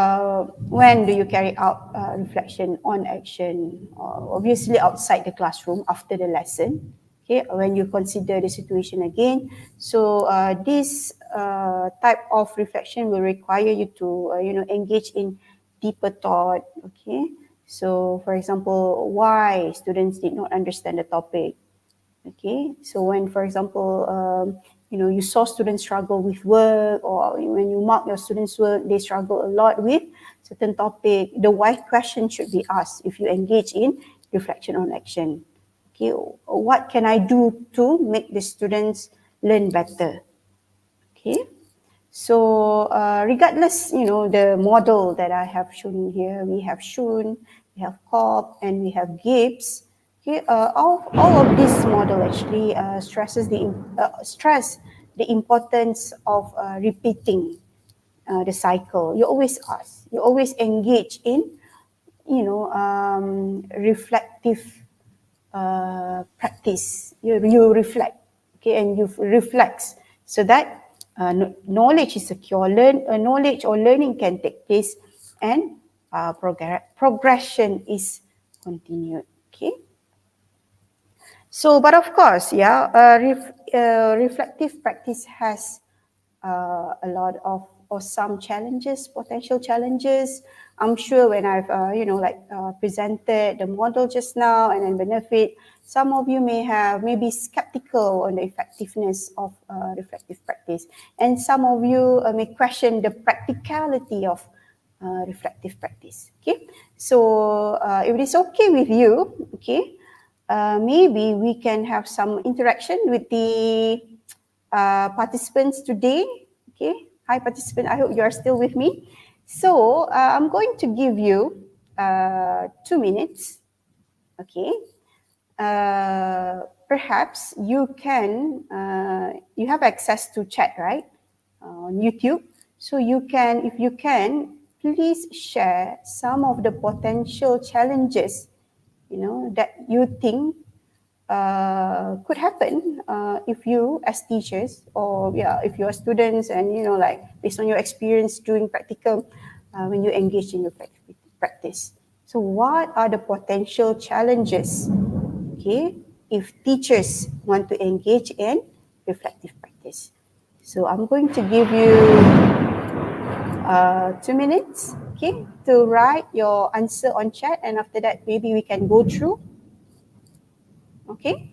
when do you carry out reflection on action? Obviously outside the classroom after the lesson. Okay, when you consider the situation again. So this type of reflection will require you to engage in deeper thought. Okay, so for example, why students did not understand the topic. Okay, so when, for example, you saw students struggle with work, or when you mark your students' work, they struggle a lot with certain topic, the why question should be asked if you engage in reflection on action. Okay, what can I do to make the students learn better? Okay, so regardless, the model that I have shown here, we have Shun, we have Cobb, and we have Gibbs. Okay, all of this model actually stress the importance of repeating the cycle. You always ask, you always engage in, reflective practice. You reflect, okay, and you reflect so that knowledge is secure, knowledge or learning can take place, and progression is continued. Okay. So, but of course, yeah, reflective practice has a lot of or some challenges, potential challenges. I'm sure when I've presented the model just now and then benefit, some of you may be skeptical on the effectiveness of reflective practice, and some of you may question the practicality of reflective practice. Okay, so if it is okay with you, okay, maybe we can have some interaction with the participants today. Okay, hi participant, I hope you are still with me. So I'm going to give you 2 minutes. Okay, perhaps you can, you have access to chat, right, on YouTube. So you can, if you can, please share some of the potential challenges, that you think could happen if you as teachers, or if you are students, and based on your experience doing practical, when you engage in your practice. So what are the potential challenges, okay, if teachers want to engage in reflective practice? So I'm going to give you 2 minutes, okay, to write your answer on chat, and after that maybe we can go through. Okay.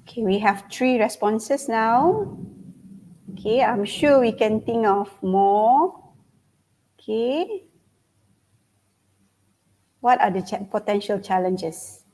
Okay, we have 3 responses now. Okay, I'm sure we can think of more. Okay. What are the potential challenges?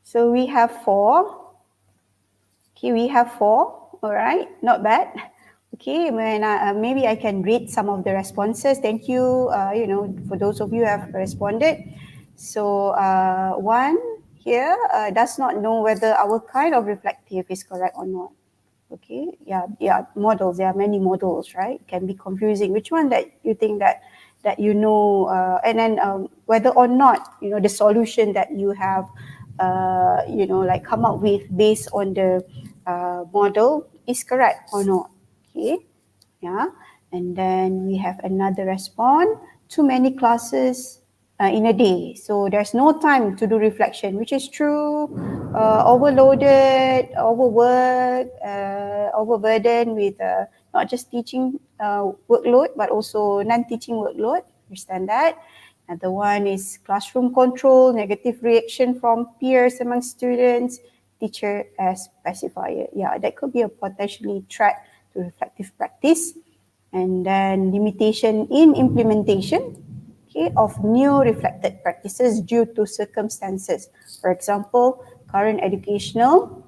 So we have 4. Okay, we have 4. All right, not bad. Okay, maybe I can read some of the responses. Thank you, for those of you who have responded. So 1 here does not know whether our kind of reflective is correct or not. Okay, models. There are many models, right? It can be confusing. Which one that you think that and then whether or not the solution that you have like come up with based on the model is correct or not. Okay, yeah. And then we have another response. Too many classes in a day, so there's no time to do reflection, which is true. Overloaded, overworked, overburdened with not just teaching workload, but also non-teaching workload. Understand that? Another one is classroom control, negative reaction from peers among students, teacher as pacifier. Yeah, that could be a potentially threat to reflective practice. And then limitation in implementation, okay, of new reflected practices due to circumstances. For example, current educational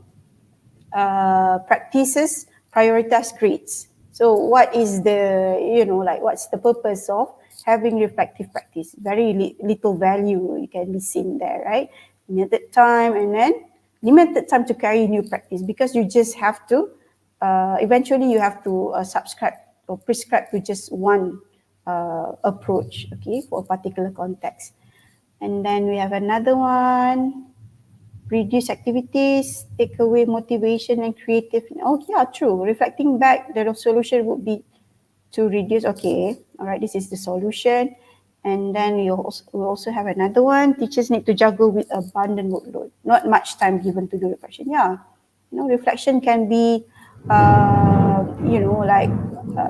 practices prioritize grades. So what is the, what's the purpose of having reflective practice? Very little value can be seen there, right? Limited time, and then limited time to carry new practice, because you just have to, eventually you have to subscribe or prescribe to just one approach, okay, for a particular context. And then we have another one. Reduce activities, take away motivation and creative. Oh yeah, true. Reflecting back, the solution would be to reduce. Okay, all right, this is the solution. And then we also have another one. Teachers need to juggle with abundant workload. Not much time given to do reflection. Yeah, reflection can be,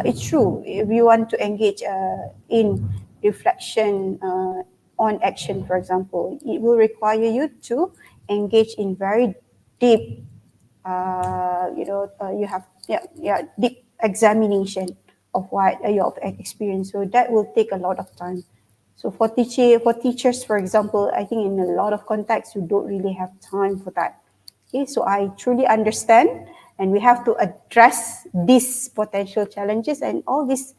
it's true. If you want to engage in reflection on action, for example, it will require you to engage in very deep, you have deep examination of what your experience. So that will take a lot of time. So for teachers, for example, I think in a lot of contexts you don't really have time for that. Okay, so I truly understand, and we have to address these potential challenges, and all this,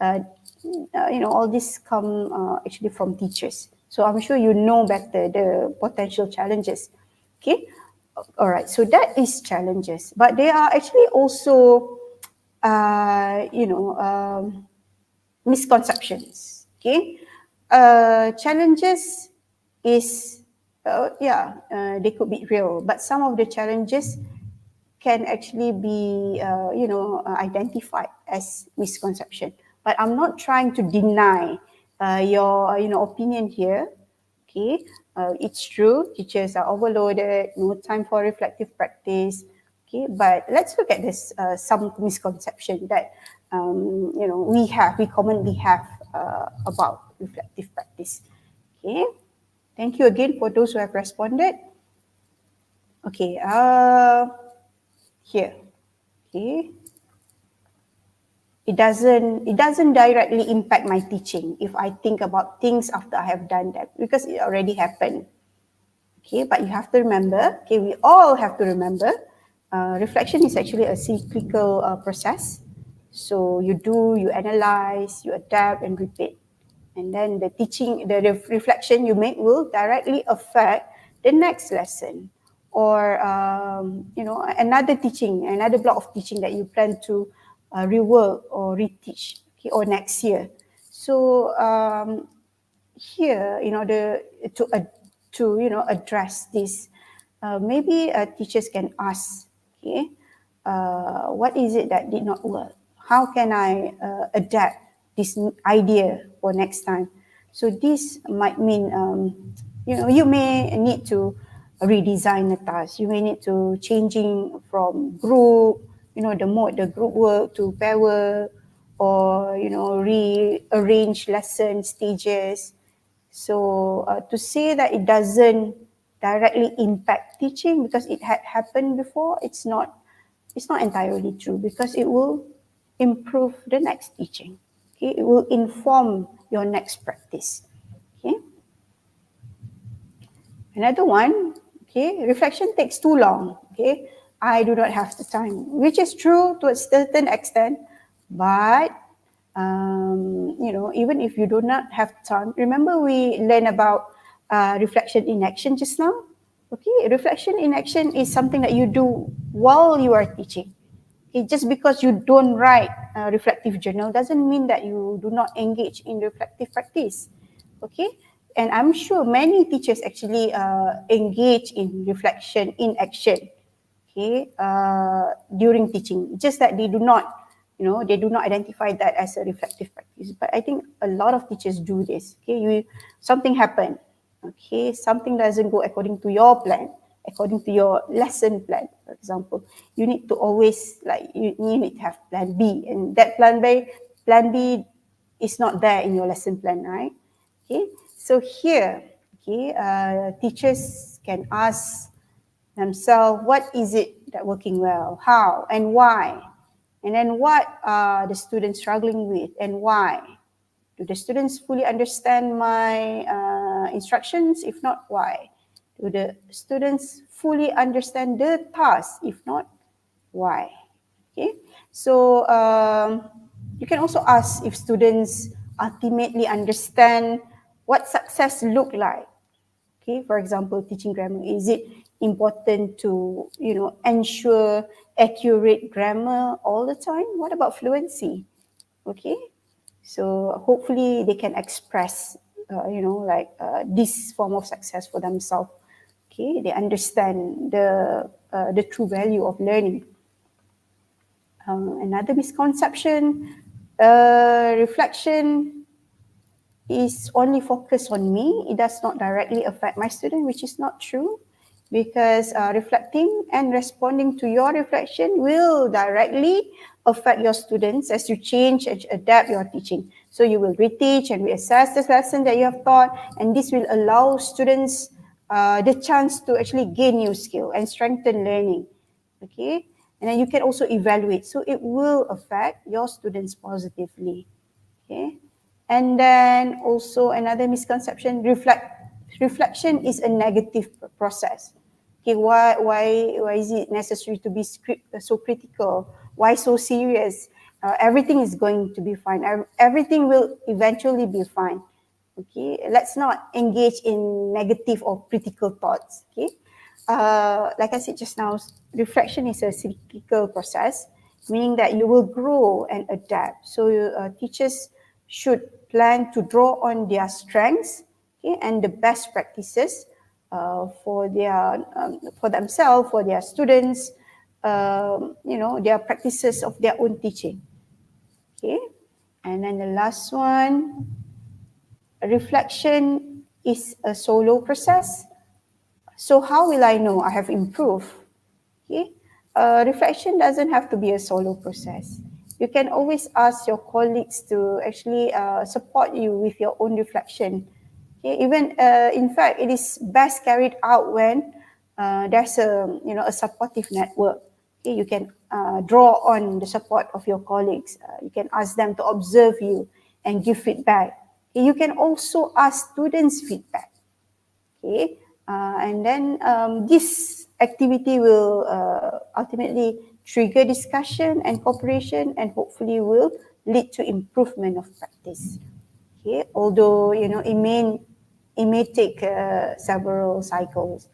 all this come actually from teachers. So I'm sure you know better the potential challenges. Okay, all right. So that is challenges, but there are actually also, misconceptions. Okay, challenges is, they could be real, but some of the challenges can actually be, identified as misconception. But I'm not trying to deny your, opinion here. Okay, it's true. Teachers are overloaded, no time for reflective practice. Okay, but let's look at this some misconception that we commonly have about reflective practice. Okay, thank you again for those who have responded. Okay, here. Okay. It doesn't directly impact my teaching if I think about things after I have done that, because it already happened. Okay, but you have to remember, okay, we all have to remember, reflection is actually a cyclical process. So you analyze, you adapt and repeat. And then the reflection you make will directly affect the next lesson, or another block of teaching that you plan to rework or reteach, okay, or next year. So here, in order to address this, maybe teachers can ask, okay, what is it that did not work? How can I adapt this idea for next time? So this might mean, you may need to redesign the task. You may need to changing from group, the group work to pair work, or rearrange lesson stages. So to say that it doesn't directly impact teaching because it had happened before, it's not entirely true, because it will improve the next teaching. Okay, it will inform your next practice. Okay. Another one, Okay, reflection takes too long. Okay, I do not have the time, which is true to a certain extent, but you know, even if you do not have time, remember we learned about reflection in action just now. Okay, reflection in action is something that you do while you are teaching. Okay, just because you don't write a reflective journal doesn't mean that you do not engage in reflective practice. Okay, and I'm sure many teachers actually engage in reflection in action. Okay, during teaching, just that they do not, you know, they do not identify that as a reflective practice. But I think a lot of teachers do this. Okay, something happened. Okay, something doesn't go according to your plan, according to your lesson plan, for example. You need to always, like, you need to have plan B, and that plan B is not there in your lesson plan, right? Okay, so here, okay, teachers can ask themselves, what is it that working well, how and why? And then what are the students struggling with and why? Do the students fully understand my instructions? If not, why? Do the students fully understand the task? If not, why? Okay, so you can also ask if students ultimately understand what success look like. Okay, for example, teaching grammar, is it important to, you know, ensure accurate grammar all the time? What about fluency? Okay, so hopefully they can express, you know, like this form of success for themselves. Okay, they understand the true value of learning. Another misconception, reflection is only focused on me. It does not directly affect my student, which is not true, because reflecting and responding to your reflection will directly affect your students as you change and adapt your teaching. So you will reteach and reassess the lesson that you have taught, and this will allow students the chance to actually gain new skill and strengthen learning. Okay, and then you can also evaluate. So it will affect your students positively. Okay, and then also another misconception: reflection is a negative process. Okay, why is it necessary to be so critical? Why so serious? Everything is going to be fine. Everything will eventually be fine. Okay, let's not engage in negative or critical thoughts. Okay, like I said just now, reflection is a cyclical process, meaning that you will grow and adapt. So teachers should plan to draw on their strengths, okay, and the best practices for themselves, for their students, you know, their practices of their own teaching. Okay, and then the last one, reflection is a solo process. So how will I know I have improved? Okay, reflection doesn't have to be a solo process. You can always ask your colleagues to actually support you with your own reflection. Okay, even in fact, it is best carried out when there's a supportive network. Okay, you can draw on the support of your colleagues. You can ask them to observe you and give feedback. Okay, you can also ask students feedback. Okay, and then this activity will ultimately trigger discussion and cooperation, and hopefully will lead to improvement of practice. Okay, although it may take several cycles.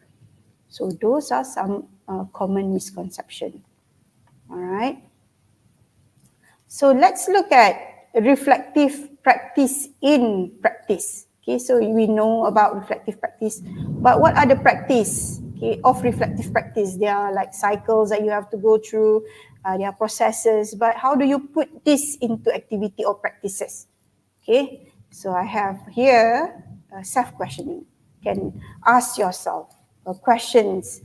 So those are some common misconceptions. All right. So let's look at reflective practice in practice. Okay, so we know about reflective practice, but what are the practice, okay, of reflective practice? There are like cycles that you have to go through, there are processes, but how do you put this into activity or practices? Okay, so I have here self-questioning. You can ask yourself questions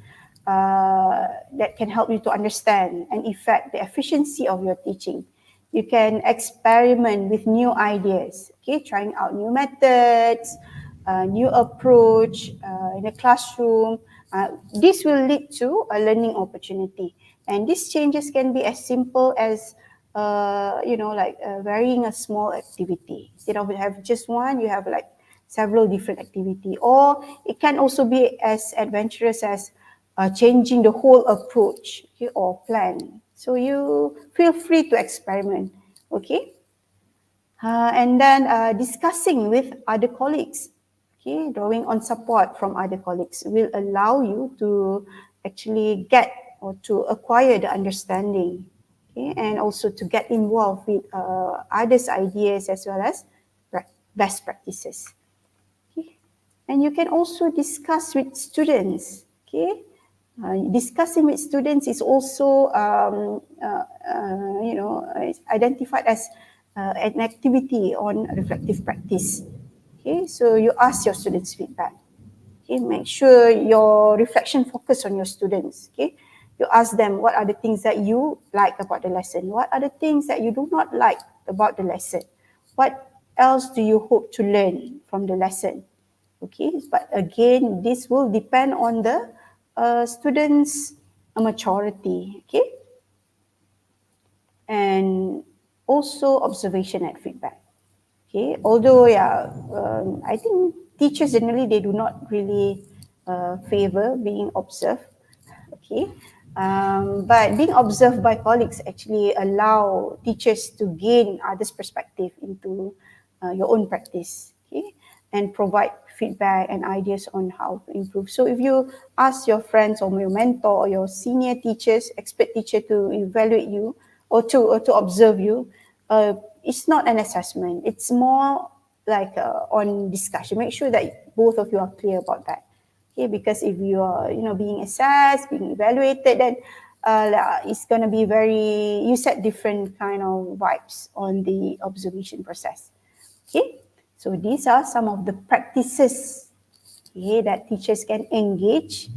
that can help you to understand and affect the efficiency of your teaching. You can experiment with new ideas, okay, trying out new methods, new approach in a classroom. This will lead to a learning opportunity. And these changes can be as simple as, varying a small activity. Instead of have just one, you have like several different activity, or it can also be as adventurous as changing the whole approach, okay, or plan. So you feel free to experiment, okay? And then discussing with other colleagues, okay, drawing on support from other colleagues will allow you to actually get or to acquire the understanding, okay, and also to get involved with others' ideas as well as best practices. Okay. And you can also discuss with students, okay. Discussing with students is also, identified as an activity on reflective practice. Okay, so you ask your students feedback. Okay, make sure your reflection focus on your students. Okay, you ask them what are the things that you like about the lesson, what are the things that you do not like about the lesson, what else do you hope to learn from the lesson. Okay, but again, this will depend on the students' maturity. Okay, and also observation and feedback. Okay, although I think teachers generally they do not really favor being observed. Okay, but being observed by colleagues actually allow teachers to gain others' perspective into your own practice. Okay, and provide feedback and ideas on how to improve. So if you ask your friends or your mentor or your senior teachers, expert teacher to evaluate you or to observe you, it's not an assessment. It's more like on discussion. Make sure that both of you are clear about that. Okay, because if you are, being assessed, being evaluated, then it's going to be you set different kind of vibes on the observation process. Okay, so these are some of the practices, okay, that teachers can engage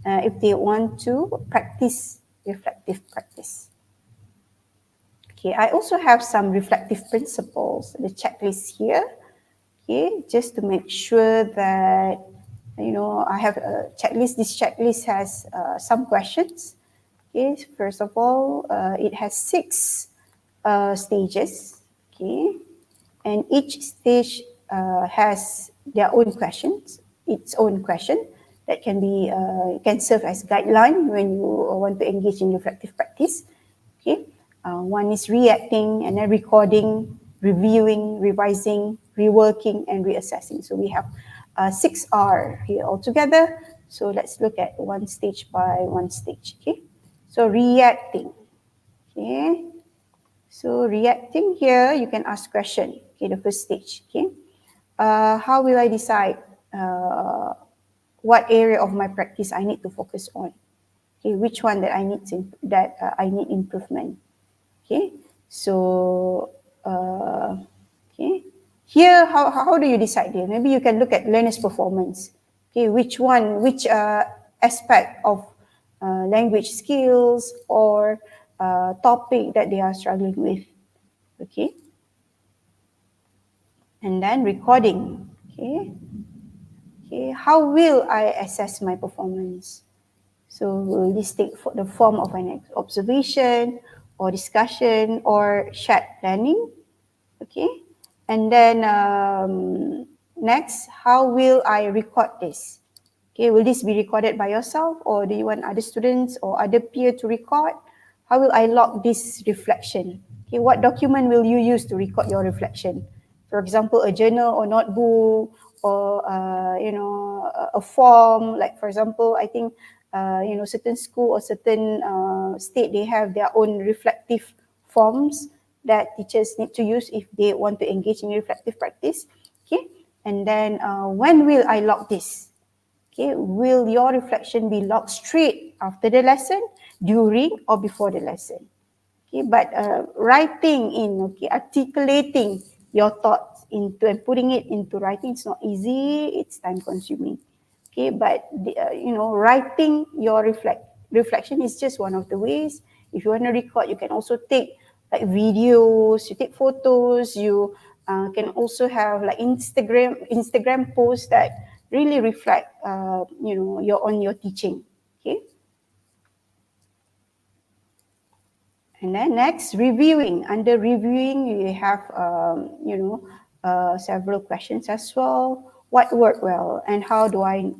if they want to practice reflective practice. Okay, I also have some reflective principles, the checklist here, okay, just to make sure that, I have a checklist. This checklist has some questions. Okay, first of all, it has 6 stages, okay, and each stage has their own questions, its own question that can serve as guideline when you want to engage in reflective practice. Okay, one is reacting, and then recording, reviewing, revising, reworking, and reassessing. So we have 6R here altogether. So let's look at one stage by one stage. Okay, so reacting. Okay, so reacting here, you can ask question. Okay, the first stage. Okay, how will I decide what area of my practice I need to focus on? Okay, which one that I need improvement? Okay, so okay, here how do you decide here? Maybe you can look at learners' performance. Okay, which aspect of language skills or topic that they are struggling with. Okay, and then recording. Okay, how will I assess my performance? So will this take the form of an observation or discussion or shared planning? Okay, and then next, how will I record this? Okay, will this be recorded by yourself, or do you want other students or other peer to record? How will I log this reflection? Okay, what document will you use to record your reflection? For example, a journal or notebook, or a form. Like for example, I think certain school or certain state, they have their own reflective forms that teachers need to use if they want to engage in reflective practice. Okay, and then when will I log this? Okay, will your reflection be logged straight after the lesson, during, or before the lesson? Okay, but articulating your thoughts into and putting it into writing is not easy. It's time consuming. Okay, but writing your reflection is just one of the ways. If you want to record, you can also take like videos, you take photos, you can also have like Instagram posts that really reflect your teaching. Okay, and then next, reviewing. Under reviewing, you have several questions as well. what worked well and how do I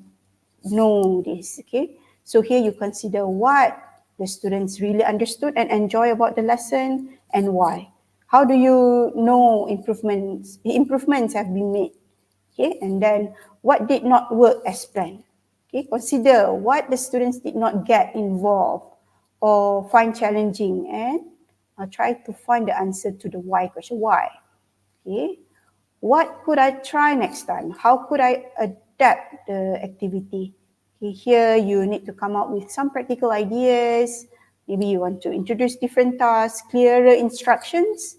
know this, okay? So here you consider what the students really understood and enjoy about the lesson and why. How do you know improvements have been made, okay? And then what did not work as planned, okay? Consider what the students did not get involved or find challenging and try to find the answer to the why question, why, okay? What could I try next time? How could I adapt the activity? Okay, here you need to come up with some practical ideas. Maybe you want to introduce different tasks, clearer instructions,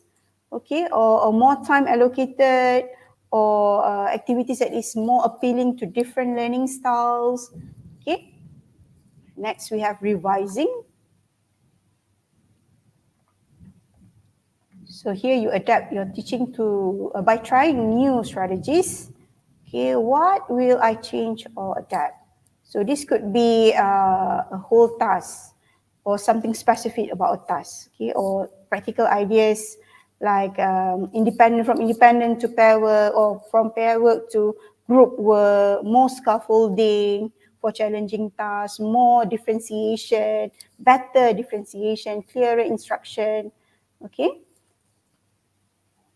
okay, or more time allocated, or activities that is more appealing to different learning styles. Okay. Next, we have revising. So here you adapt your teaching to by trying new strategies. Okay, what will I change or adapt? So this could be a whole task or something specific about a task. Okay, or practical ideas like independent to pair work, or from pair work to group work, more scaffolding for challenging tasks, more differentiation, better differentiation, clearer instruction. Okay.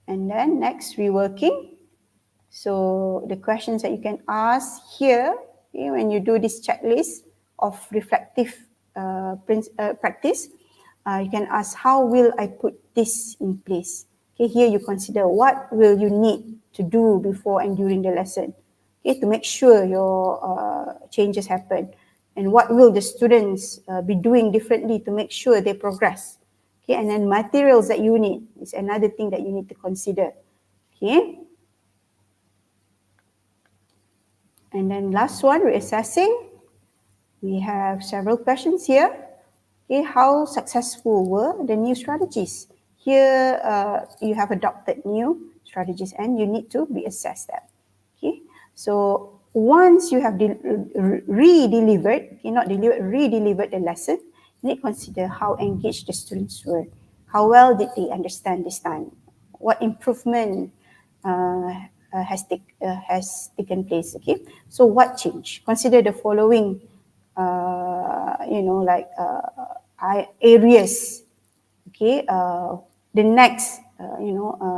And then next, reworking. So the questions that you can ask here, okay, when you do this checklist of reflective practice, you can ask, how will I put this in place? Okay, here you consider what will you need to do before and during the lesson, okay, to make sure your changes happen. And what will the students be doing differently to make sure they progress? Okay, and then materials that you need is another thing that you need to consider. Okay. And then last one, reassessing. We have several questions here. Okay, how successful were the new strategies? Here you have adopted new strategies and you need to reassess them. Okay, so once you have re-delivered, okay, not delivered, re-delivered the lesson, you need to consider how engaged the students were. How well did they understand this time? What improvement has taken place? Okay, so what changed? Consider the following, areas. Okay, the next,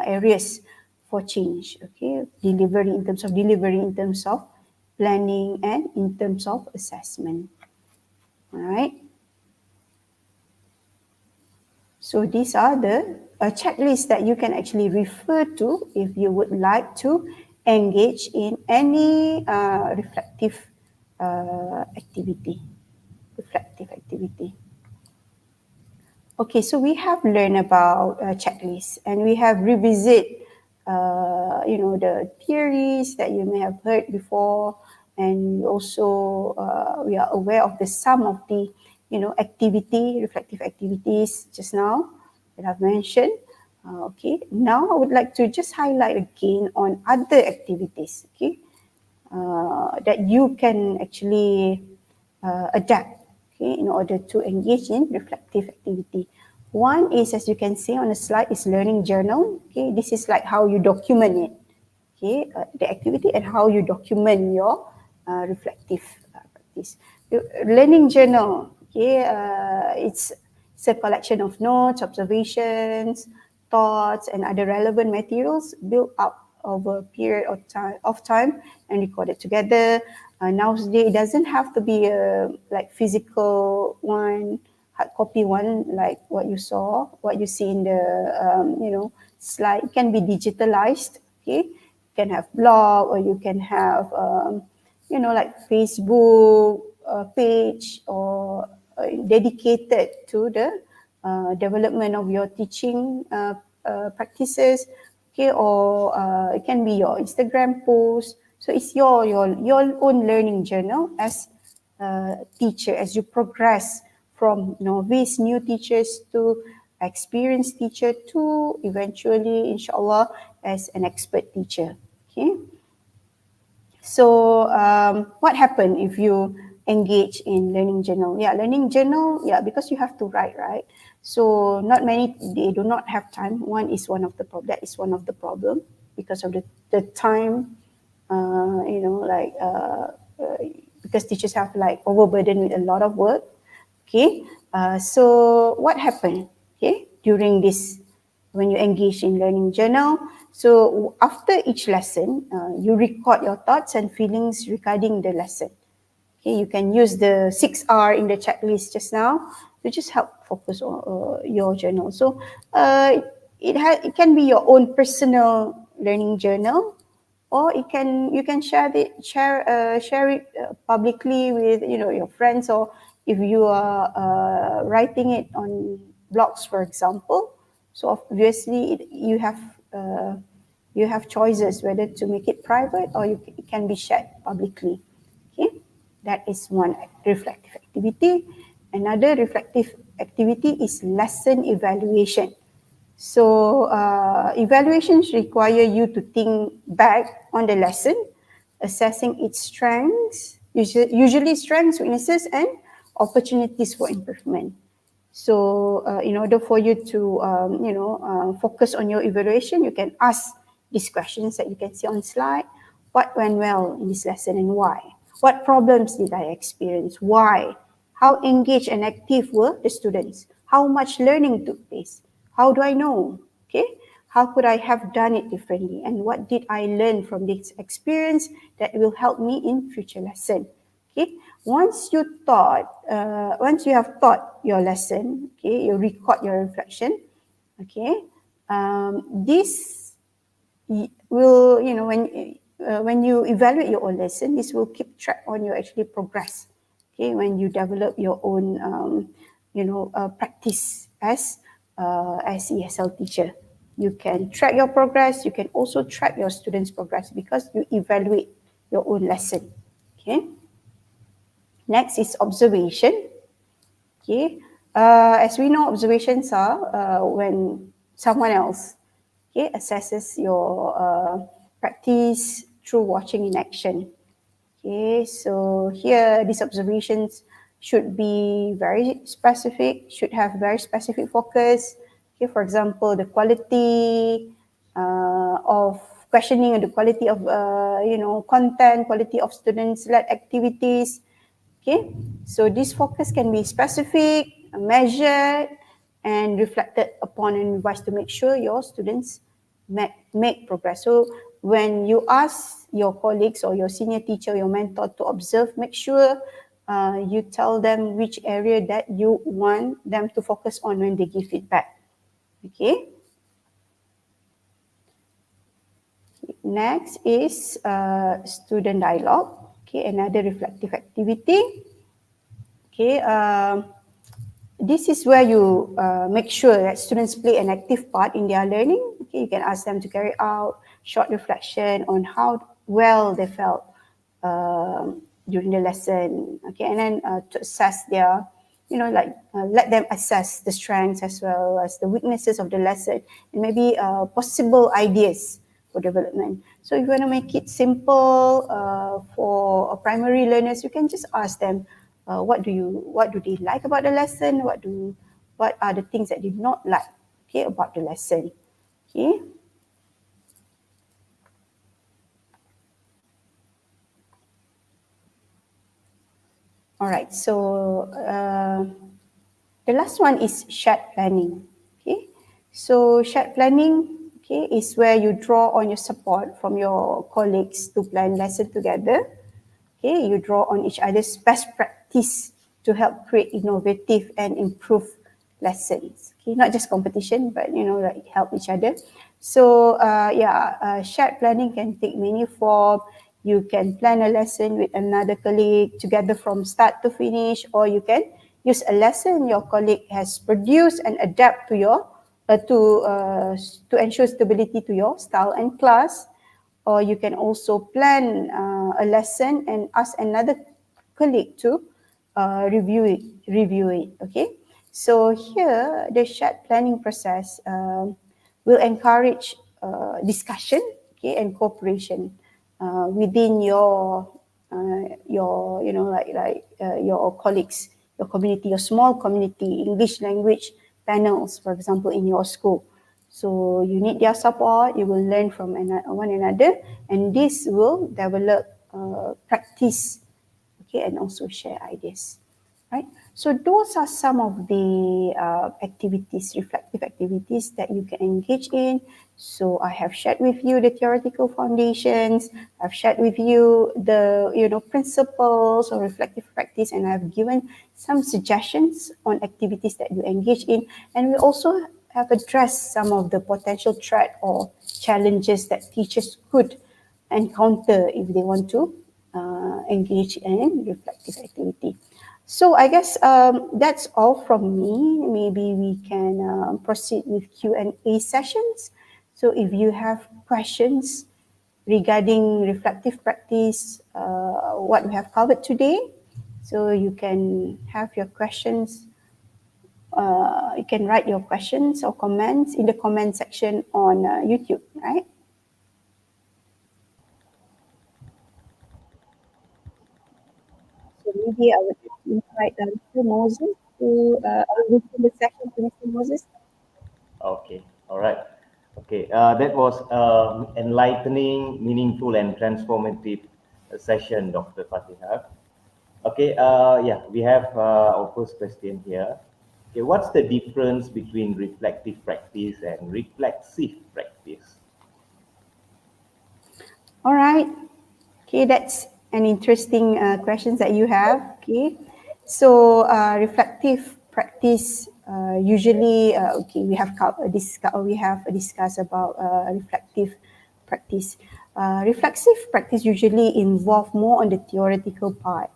areas for change. Okay, delivery in terms of planning, and in terms of assessment. All right. So these are the checklists that you can actually refer to if you would like to engage in any reflective activity. Okay, so we have learned about checklists and we have revisit, the theories that you may have heard before, and also we are aware of the some of the, reflective activities just now that I've mentioned. Okay, now I would like to just highlight again on other activities, okay, that you can actually adapt, okay, in order to engage in reflective activity. One is, as you can see on the slide, is learning journal. Okay, this is like how you document it, okay, the activity and how you document your reflective practice. Learning journal, okay, it's a collection of notes, observations, thoughts, and other relevant materials built up over a period of time and recorded together. Nowadays, it doesn't have to be a like physical one, hard copy one, like what you see in the slide. It can be digitalized. Okay, you can have blog, or you can have like Facebook page, or dedicated to the development of your teaching practices. Okay, or it can be your Instagram post. So it's your own learning journal as a teacher, as you progress from novice new teachers to experienced teacher to eventually, inshallah, as an expert teacher. Okay. So what happens if you engage in learning journal? Yeah, learning journal, yeah, because you have to write, right? So not many, they do not have time. That is one of the problem because of the time because teachers have like overburdened with a lot of work. Okay, so what happened, okay, during this, when you engage in learning journal? So after each lesson, you record your thoughts and feelings regarding the lesson. Okay, you can use the 6R in the checklist just now to just help focus on your journal. So it can be your own personal learning journal, or you can share it publicly with your friends, or if you are writing it on blogs, for example. So obviously you have choices whether to make it private or it can be shared publicly. Okay, that is one reflective activity. Another reflective activity is lesson evaluation. So evaluations require you to think back on the lesson, assessing its strengths, usually strengths, weaknesses, and opportunities for improvement. So in order for you to focus on your evaluation, you can ask these questions that you can see on slide. What went well in this lesson and why? What problems did I experience? Why? How engaged and active were the students? How much learning took place? How do I know? Okay, how could I have done it differently? And what did I learn from this experience that will help me in future lesson? Okay, once you have taught your lesson, okay, you record your reflection. Okay, this will, when you evaluate your own lesson, this will keep track on your actually progress. Okay, when you develop your own practice as ESL teacher, you can track your progress. You can also track your students' progress because you evaluate your own lesson. Okay, next is observation. Okay, as we know, observations are when someone else, okay, assesses your practice through watching in action. Okay, so here these observations should be very specific, should have very specific focus. Okay, for example, the quality of questioning and the quality of content, quality of students-led activities. Okay, so this focus can be specific, measured, and reflected upon and revised to make sure your students make progress. So when you ask your colleagues or your senior teacher, your mentor to observe, make sure you tell them which area that you want them to focus on when they give feedback. Okay. Next is student dialogue. Okay, another reflective activity. Okay, this is where you make sure that students play an active part in their learning. Okay, you can ask them to carry out short reflection on how well they felt during the lesson. Okay, and then to assess their, let them assess the strengths as well as the weaknesses of the lesson and maybe possible ideas for development. So if you want to make it simple for primary learners, you can just ask them, what do they like about the lesson? What are the things that they did not like, okay, about the lesson? Okay. All right. So the last one is shared planning. Okay. So shared planning, okay, is where you draw on your support from your colleagues to plan lesson together. Okay, you draw on each other's best practice to help create innovative and improve lessons. Okay, not just competition, but like help each other. So shared planning can take many forms. You can plan a lesson with another colleague together from start to finish, or you can use a lesson your colleague has produced and adapt to your to ensure stability to your style and class. Or you can also plan a lesson and ask another colleague to review it. Okay, so here the shared planning process will encourage discussion, okay, and cooperation within your your colleagues, your community, your small community English language panels, for example, in your school. So you need their support, you will learn from one another, and this will develop practice, okay, and also share ideas, right? So those are some of the activities, reflective activities that you can engage in. So I have shared with you the theoretical foundations, I've shared with you the principles of reflective practice, and I've given some suggestions on activities that you engage in, and we also have addressed some of the potential threat or challenges that teachers could encounter if they want to engage in reflective activity. So I guess that's all from me. Maybe we can proceed with Q&A sessions. So if you have questions regarding reflective practice, what we have covered today, so you can have your questions. You can write your questions or comments in the comment section on YouTube, right? So maybe I would invite Mr. Moses to open the session to Mr. Moses. Okay, all right. Okay, that was enlightening, meaningful, and transformative session, Dr. Fatiha. Okay, yeah, we have our first question here. Okay, what's the difference between reflective practice and reflexive practice? All right. Okay, that's an interesting question that you have. Okay, so reflective practice usually we have discussed about reflective practice. Reflexive practice usually involve more on the theoretical part.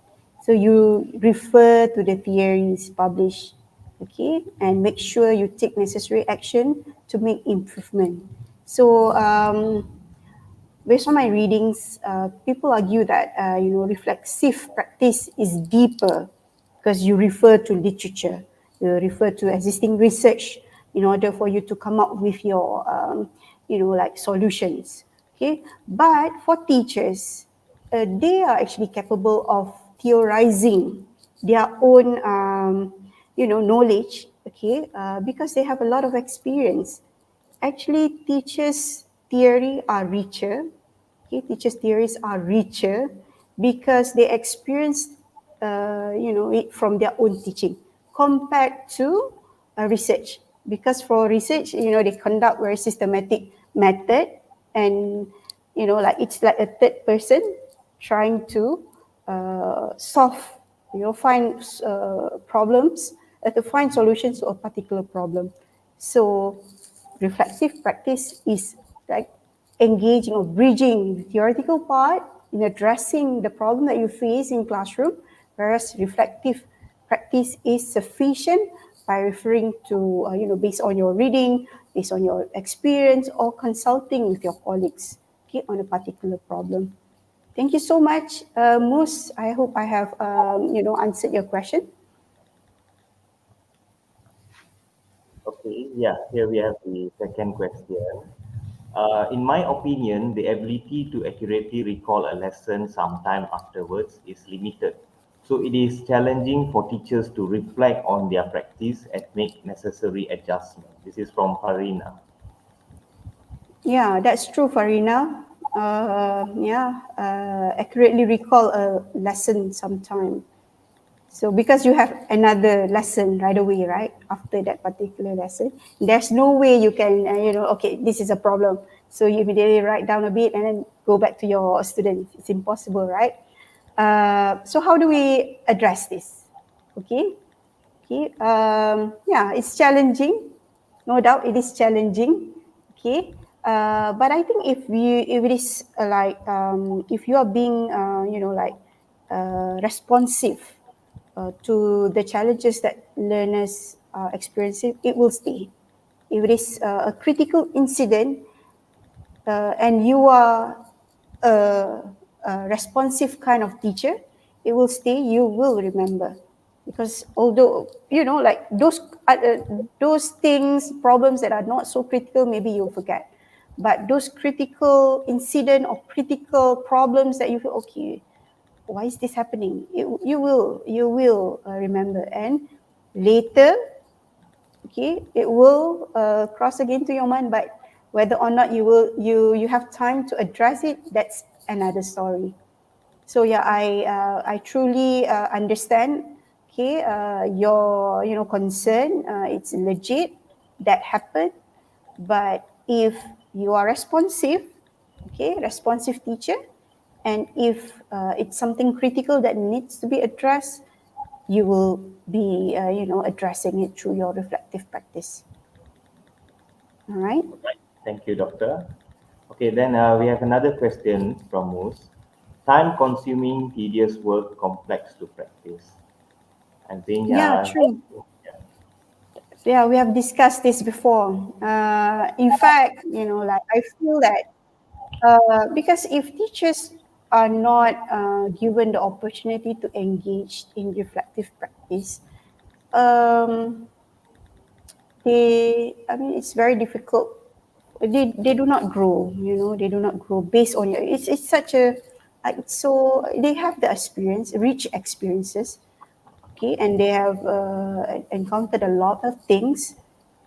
So you refer to the theories published, okay, and make sure you take necessary action to make improvement. So based on my readings, people argue that reflexive practice is deeper because you refer to literature, you refer to existing research in order for you to come up with your like solutions. Okay, but for teachers, they are actually capable of theorizing their own knowledge. Okay, because they have a lot of experience. Actually, teachers' theory are richer. Okay, teachers' theories are richer because they experienced, it from their own teaching compared to research. Because for research, they conduct very systematic method, and like it's like a third person trying to solve, find problems, to find solutions to a particular problem. So reflexive practice is like engaging or bridging the theoretical part in addressing the problem that you face in classroom, whereas reflective practice is sufficient by referring to, based on your reading, based on your experience, or consulting with your colleagues, okay, on a particular problem. Thank you so much, Mus. I hope I have, answered your question. Okay, yeah, here we have the second question. In my opinion, the ability to accurately recall a lesson sometime afterwards is limited. So it is challenging for teachers to reflect on their practice and make necessary adjustments. This is from Farina. Yeah, that's true, Farina. Accurately recall a lesson sometime. So because you have another lesson right away, right? After that particular lesson, there's no way you can, okay, this is a problem. So you immediately write down a bit and then go back to your students. It's impossible, right? So how do we address this? Okay. It's challenging. No doubt it is challenging. Okay. But I think if it is if you are being, responsive to the challenges that learners are experiencing, it will stay. If it is a critical incident and you are a responsive kind of teacher, it will stay, you will remember. Because although, like those things, problems that are not so critical, maybe you'll forget. But those critical incident or critical problems that you feel, okay, why is this happening? You will remember, and later, okay, it will cross again to your mind, but whether or not you have time to address it, that's another story. So yeah, I truly understand, okay, your concern. It's legit, that happened, but if you are responsive, okay, responsive teacher, and if it's something critical that needs to be addressed, you will be addressing it through your reflective practice. All right. Thank you, Doctor. Okay, then we have another question from Moose. Time-consuming, tedious work, complex to practice. I think. Yeah, true. Yeah, we have discussed this before. In fact, like I feel that because if teachers are not given the opportunity to engage in reflective practice, um, it's very difficult. They do not grow, they do not grow based on it's such a, so they have the experience, rich experiences, okay, and they have encountered a lot of things,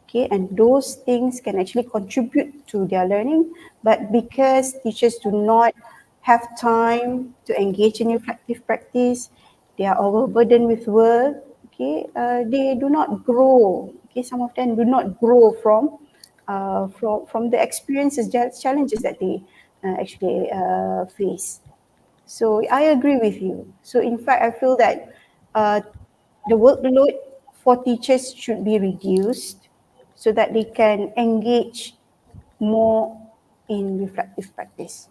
okay, and those things can actually contribute to their learning, but because teachers do not have time to engage in reflective practice, they are overburdened with work, okay, they do not grow, okay, some of them do not grow from the experiences, challenges that they actually face. So I agree with you. So in fact, I feel that the workload for teachers should be reduced so that they can engage more in reflective practice,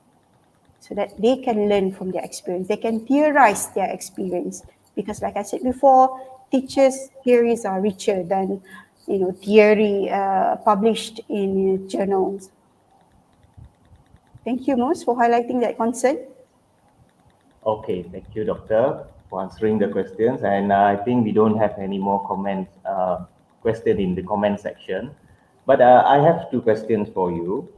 so that they can learn from their experience. They can theorize their experience, because like I said before, teachers' theories are richer than theory published in journals. Thank you, Mos, for highlighting that concern. Okay, thank you, Doctor, for answering the questions. And I think we don't have any more comments, question in the comment section. But I have two questions for you.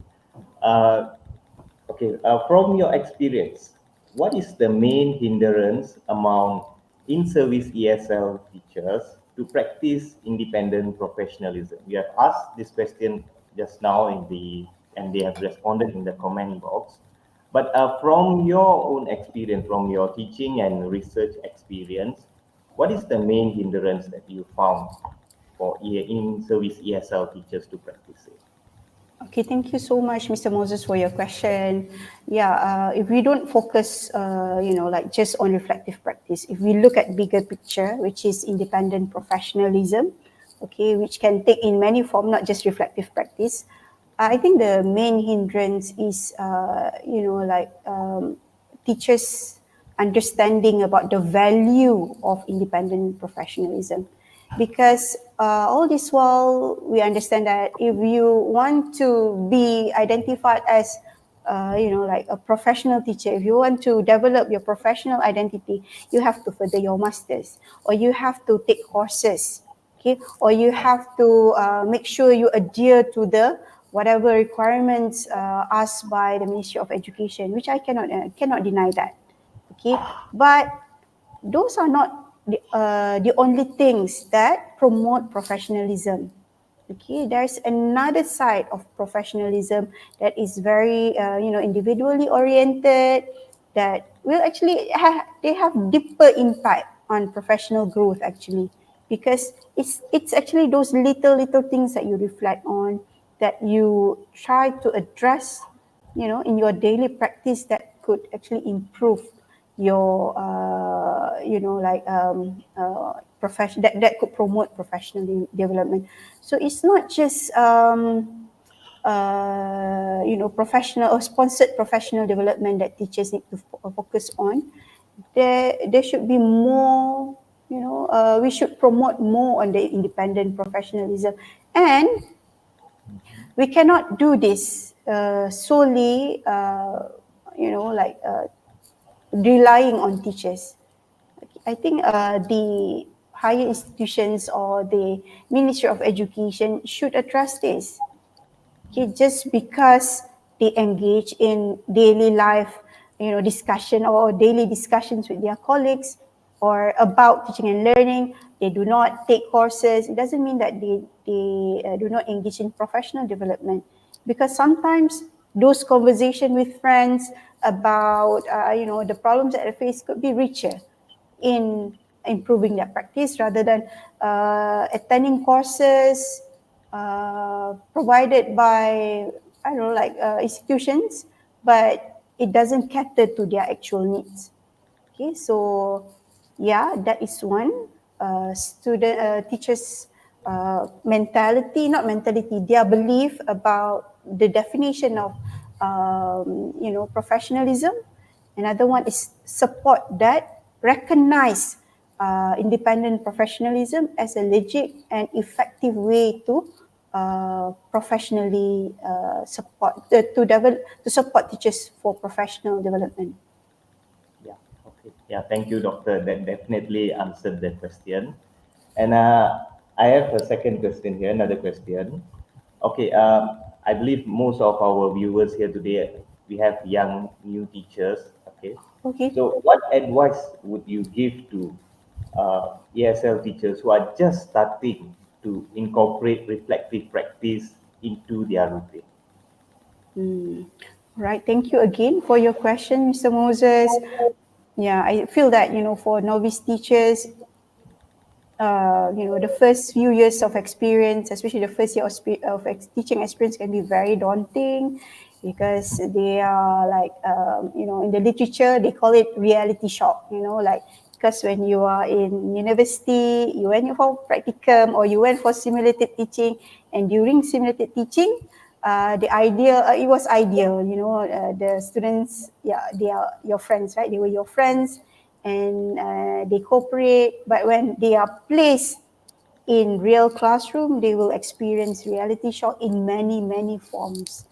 Okay, from your experience, what is the main hindrance among in-service ESL teachers to practice independent professionalism? You have asked this question just now and they have responded in the comment box. But from your own experience, from your teaching and research experience, what is the main hindrance that you found for in-service ESL teachers to practice it? Okay, thank you so much, Mr. Moses, for your question. Yeah, if we don't focus, like just on reflective practice, if we look at bigger picture, which is independent professionalism, okay, which can take in many forms, not just reflective practice. I think the main hindrance is, teachers' understanding about the value of independent professionalism. Because all this while we understand that if you want to be identified as like a professional teacher, if you want to develop your professional identity, you have to further your masters, or you have to take courses, okay, or you have to make sure you adhere to the whatever requirements asked by the Ministry of Education, which I cannot deny that, okay, but those are not the only things that promote professionalism. Okay, there's another side of professionalism that is very, individually oriented, that will actually they have deeper impact on professional growth actually, because it's actually those little things that you reflect on, that you try to address, in your daily practice, that could actually improve your profession, that could promote professional development. So it's not just professional or sponsored professional development that teachers need to focus on. There should be more, we should promote more on the independent professionalism, and we cannot do this solely relying on teachers. I think the higher institutions or the Ministry of Education should address this. Okay, just because they engage in daily life, discussion or daily discussions with their colleagues, or about teaching and learning, they do not take courses, it doesn't mean that they do not engage in professional development. Because sometimes those conversations with friends about the problems that they face could be richer in improving their practice rather than attending courses provided by institutions, but it doesn't cater to their actual needs. Okay, so yeah, that is one. Teachers' mentality, their belief about the definition of professionalism. Another one is support that, recognize independent professionalism as a legit and effective way to professionally to support teachers for professional development. Okay. Yeah, thank you, Doctor. That definitely answered the question. And I have a second question here, another question. Okay, I believe most of our viewers here today, we have young, new teachers. Okay. Okay. So what advice would you give to ESL teachers who are just starting to incorporate reflective practice into their routine? Right. Thank you again for your question, Mr. Moses. Yeah, I feel that, for novice teachers, the first few years of experience, especially the first year of teaching experience, can be very daunting because they are like, in the literature, they call it reality shock, because when you are in university, you went for practicum or you went for simulated teaching, and during simulated teaching, it was ideal, the students, they are your friends, right? They were your friends, and they cooperate, but when they are placed in real classroom, they will experience reality shock in many forms,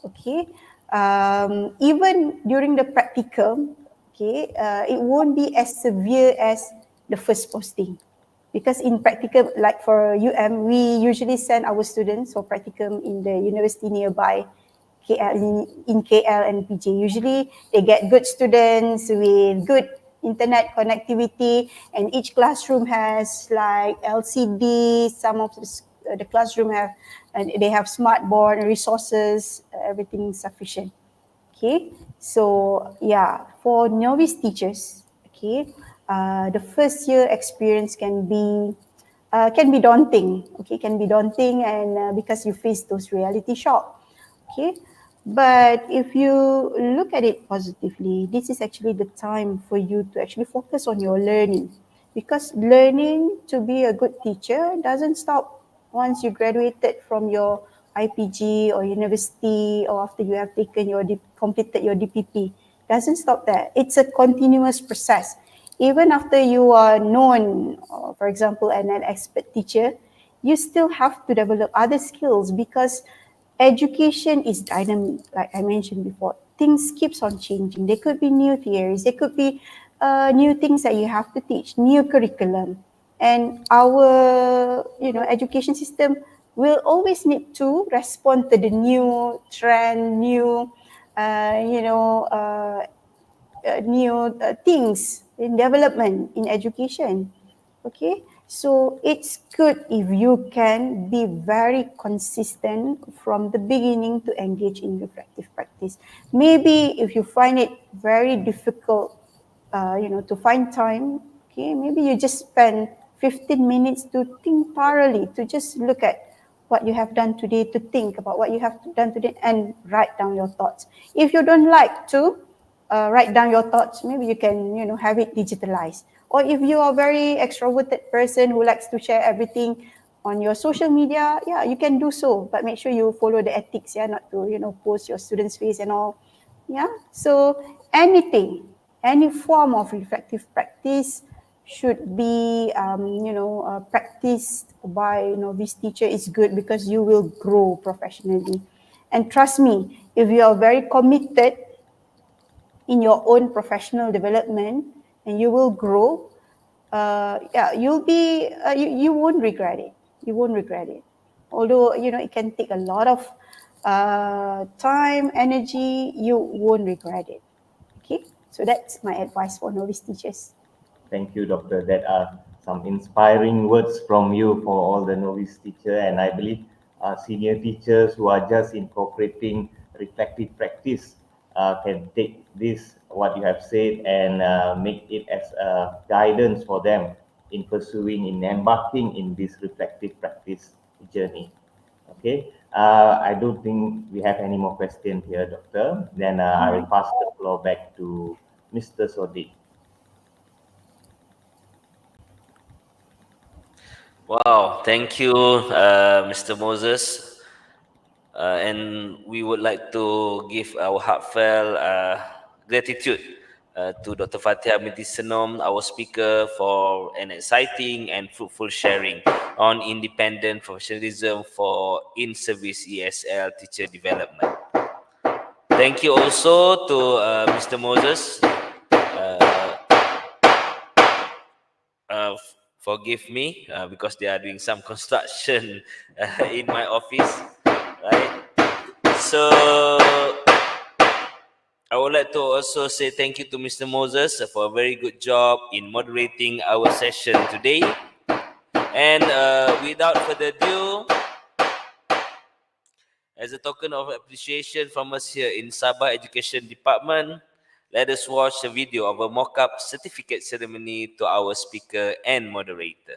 okay? Even during the practicum, okay, it won't be as severe as the first posting. Because in practicum, like for we usually send our students for practicum in the university nearby, in KL and PJ. Usually they get good students with good internet connectivity, and each classroom has like LCD. Some of the classroom they have smart board resources, everything sufficient. Okay, so yeah, for novice teachers, okay, the first year experience can be daunting. Okay, can be daunting, and because you face those reality shock. Okay, but if you look at it positively, this is actually the time for you to actually focus on your learning, because learning to be a good teacher doesn't stop once you graduated from your IPG or university, or after you have taken completed your DPP. Doesn't stop there. It's a continuous process. Even after you are known, for example, an expert teacher, you still have to develop other skills, because education is dynamic, like I mentioned before. Things keeps on changing. There could be new theories. There could be new things that you have to teach, new curriculum. And our, education system will always need to respond to the new trend, new, things in development in education. Okay, so it's good if you can be very consistent from the beginning to engage in reflective practice. Maybe if you find it very difficult, to find time, okay, maybe you just spend 15 minutes to think thoroughly, to just look at what you have done today, to think about what you have done today and write down your thoughts. If you don't like to write down your thoughts, maybe you can, have it digitalized. Or if you are a very extroverted person who likes to share everything on your social media, yeah, you can do so, but make sure you follow the ethics, yeah, not to, post your students' face and all. Yeah, so any form of reflective practice should be, practiced by novice teacher is good, because you will grow professionally. And trust me, if you are very committed in your own professional development, and you will grow, you won't regret it. You won't regret it. Although, it can take a lot of time, energy, you won't regret it. Okay, So that's my advice for novice teachers. Thank you, Doctor. That are some inspiring words from you for all the novice teacher, and I believe senior teachers who are just incorporating reflective practice can take this, what you have said, and make it as a guidance for them in pursuing, in embarking in this reflective practice journey. Okay, I don't think we have any more questions here, Doctor. Then I will pass the floor back to Mr. Sodiq. Wow, thank you, Mr. Moses. And we would like to give our heartfelt gratitude to Dr. Fatiha Binti Senom, our speaker, for an exciting and fruitful sharing on independent professionalism for in-service ESL teacher development. Thank you also to Mr. Moses. Forgive me because they are doing some construction in my office, right? So I would like to also say thank you to Mr. Moses for a very good job in moderating our session today. And without further ado, as a token of appreciation from us here in Sabah Education Department, let us watch a video of a mock-up certificate ceremony to our speaker and moderator.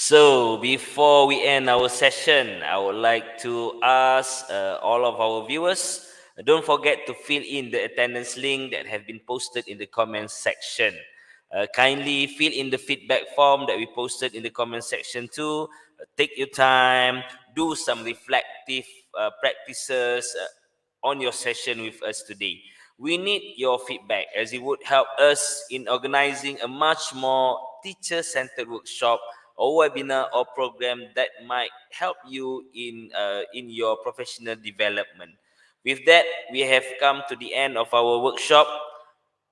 So, before we end our session, I would like to ask all of our viewers, don't forget to fill in the attendance link that have been posted in the comments section. Kindly fill in the feedback form that we posted in the comment section too. Take your time, do some reflective practices on your session with us today. We need your feedback as it would help us in organizing a much more teacher-centered workshop or webinar or program that might help you in your professional development. With that, we have come to the end of our workshop.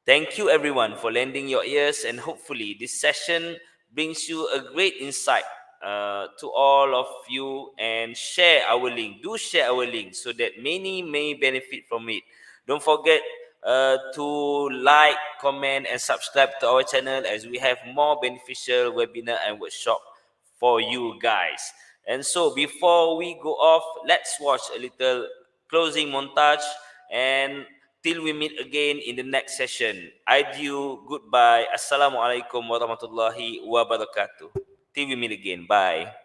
Thank you everyone for lending your ears, and hopefully this session brings you a great insight to all of you, and share our link. Do share our link so that many may benefit from it. Don't forget to like, comment, and subscribe to our channel as we have more beneficial webinar and workshop for you guys. And so before we go off, let's watch a little closing montage, and till we meet again in the next session, adieu, goodbye, Assalamualaikum warahmatullahi wabarakatuh. Till we meet again, bye.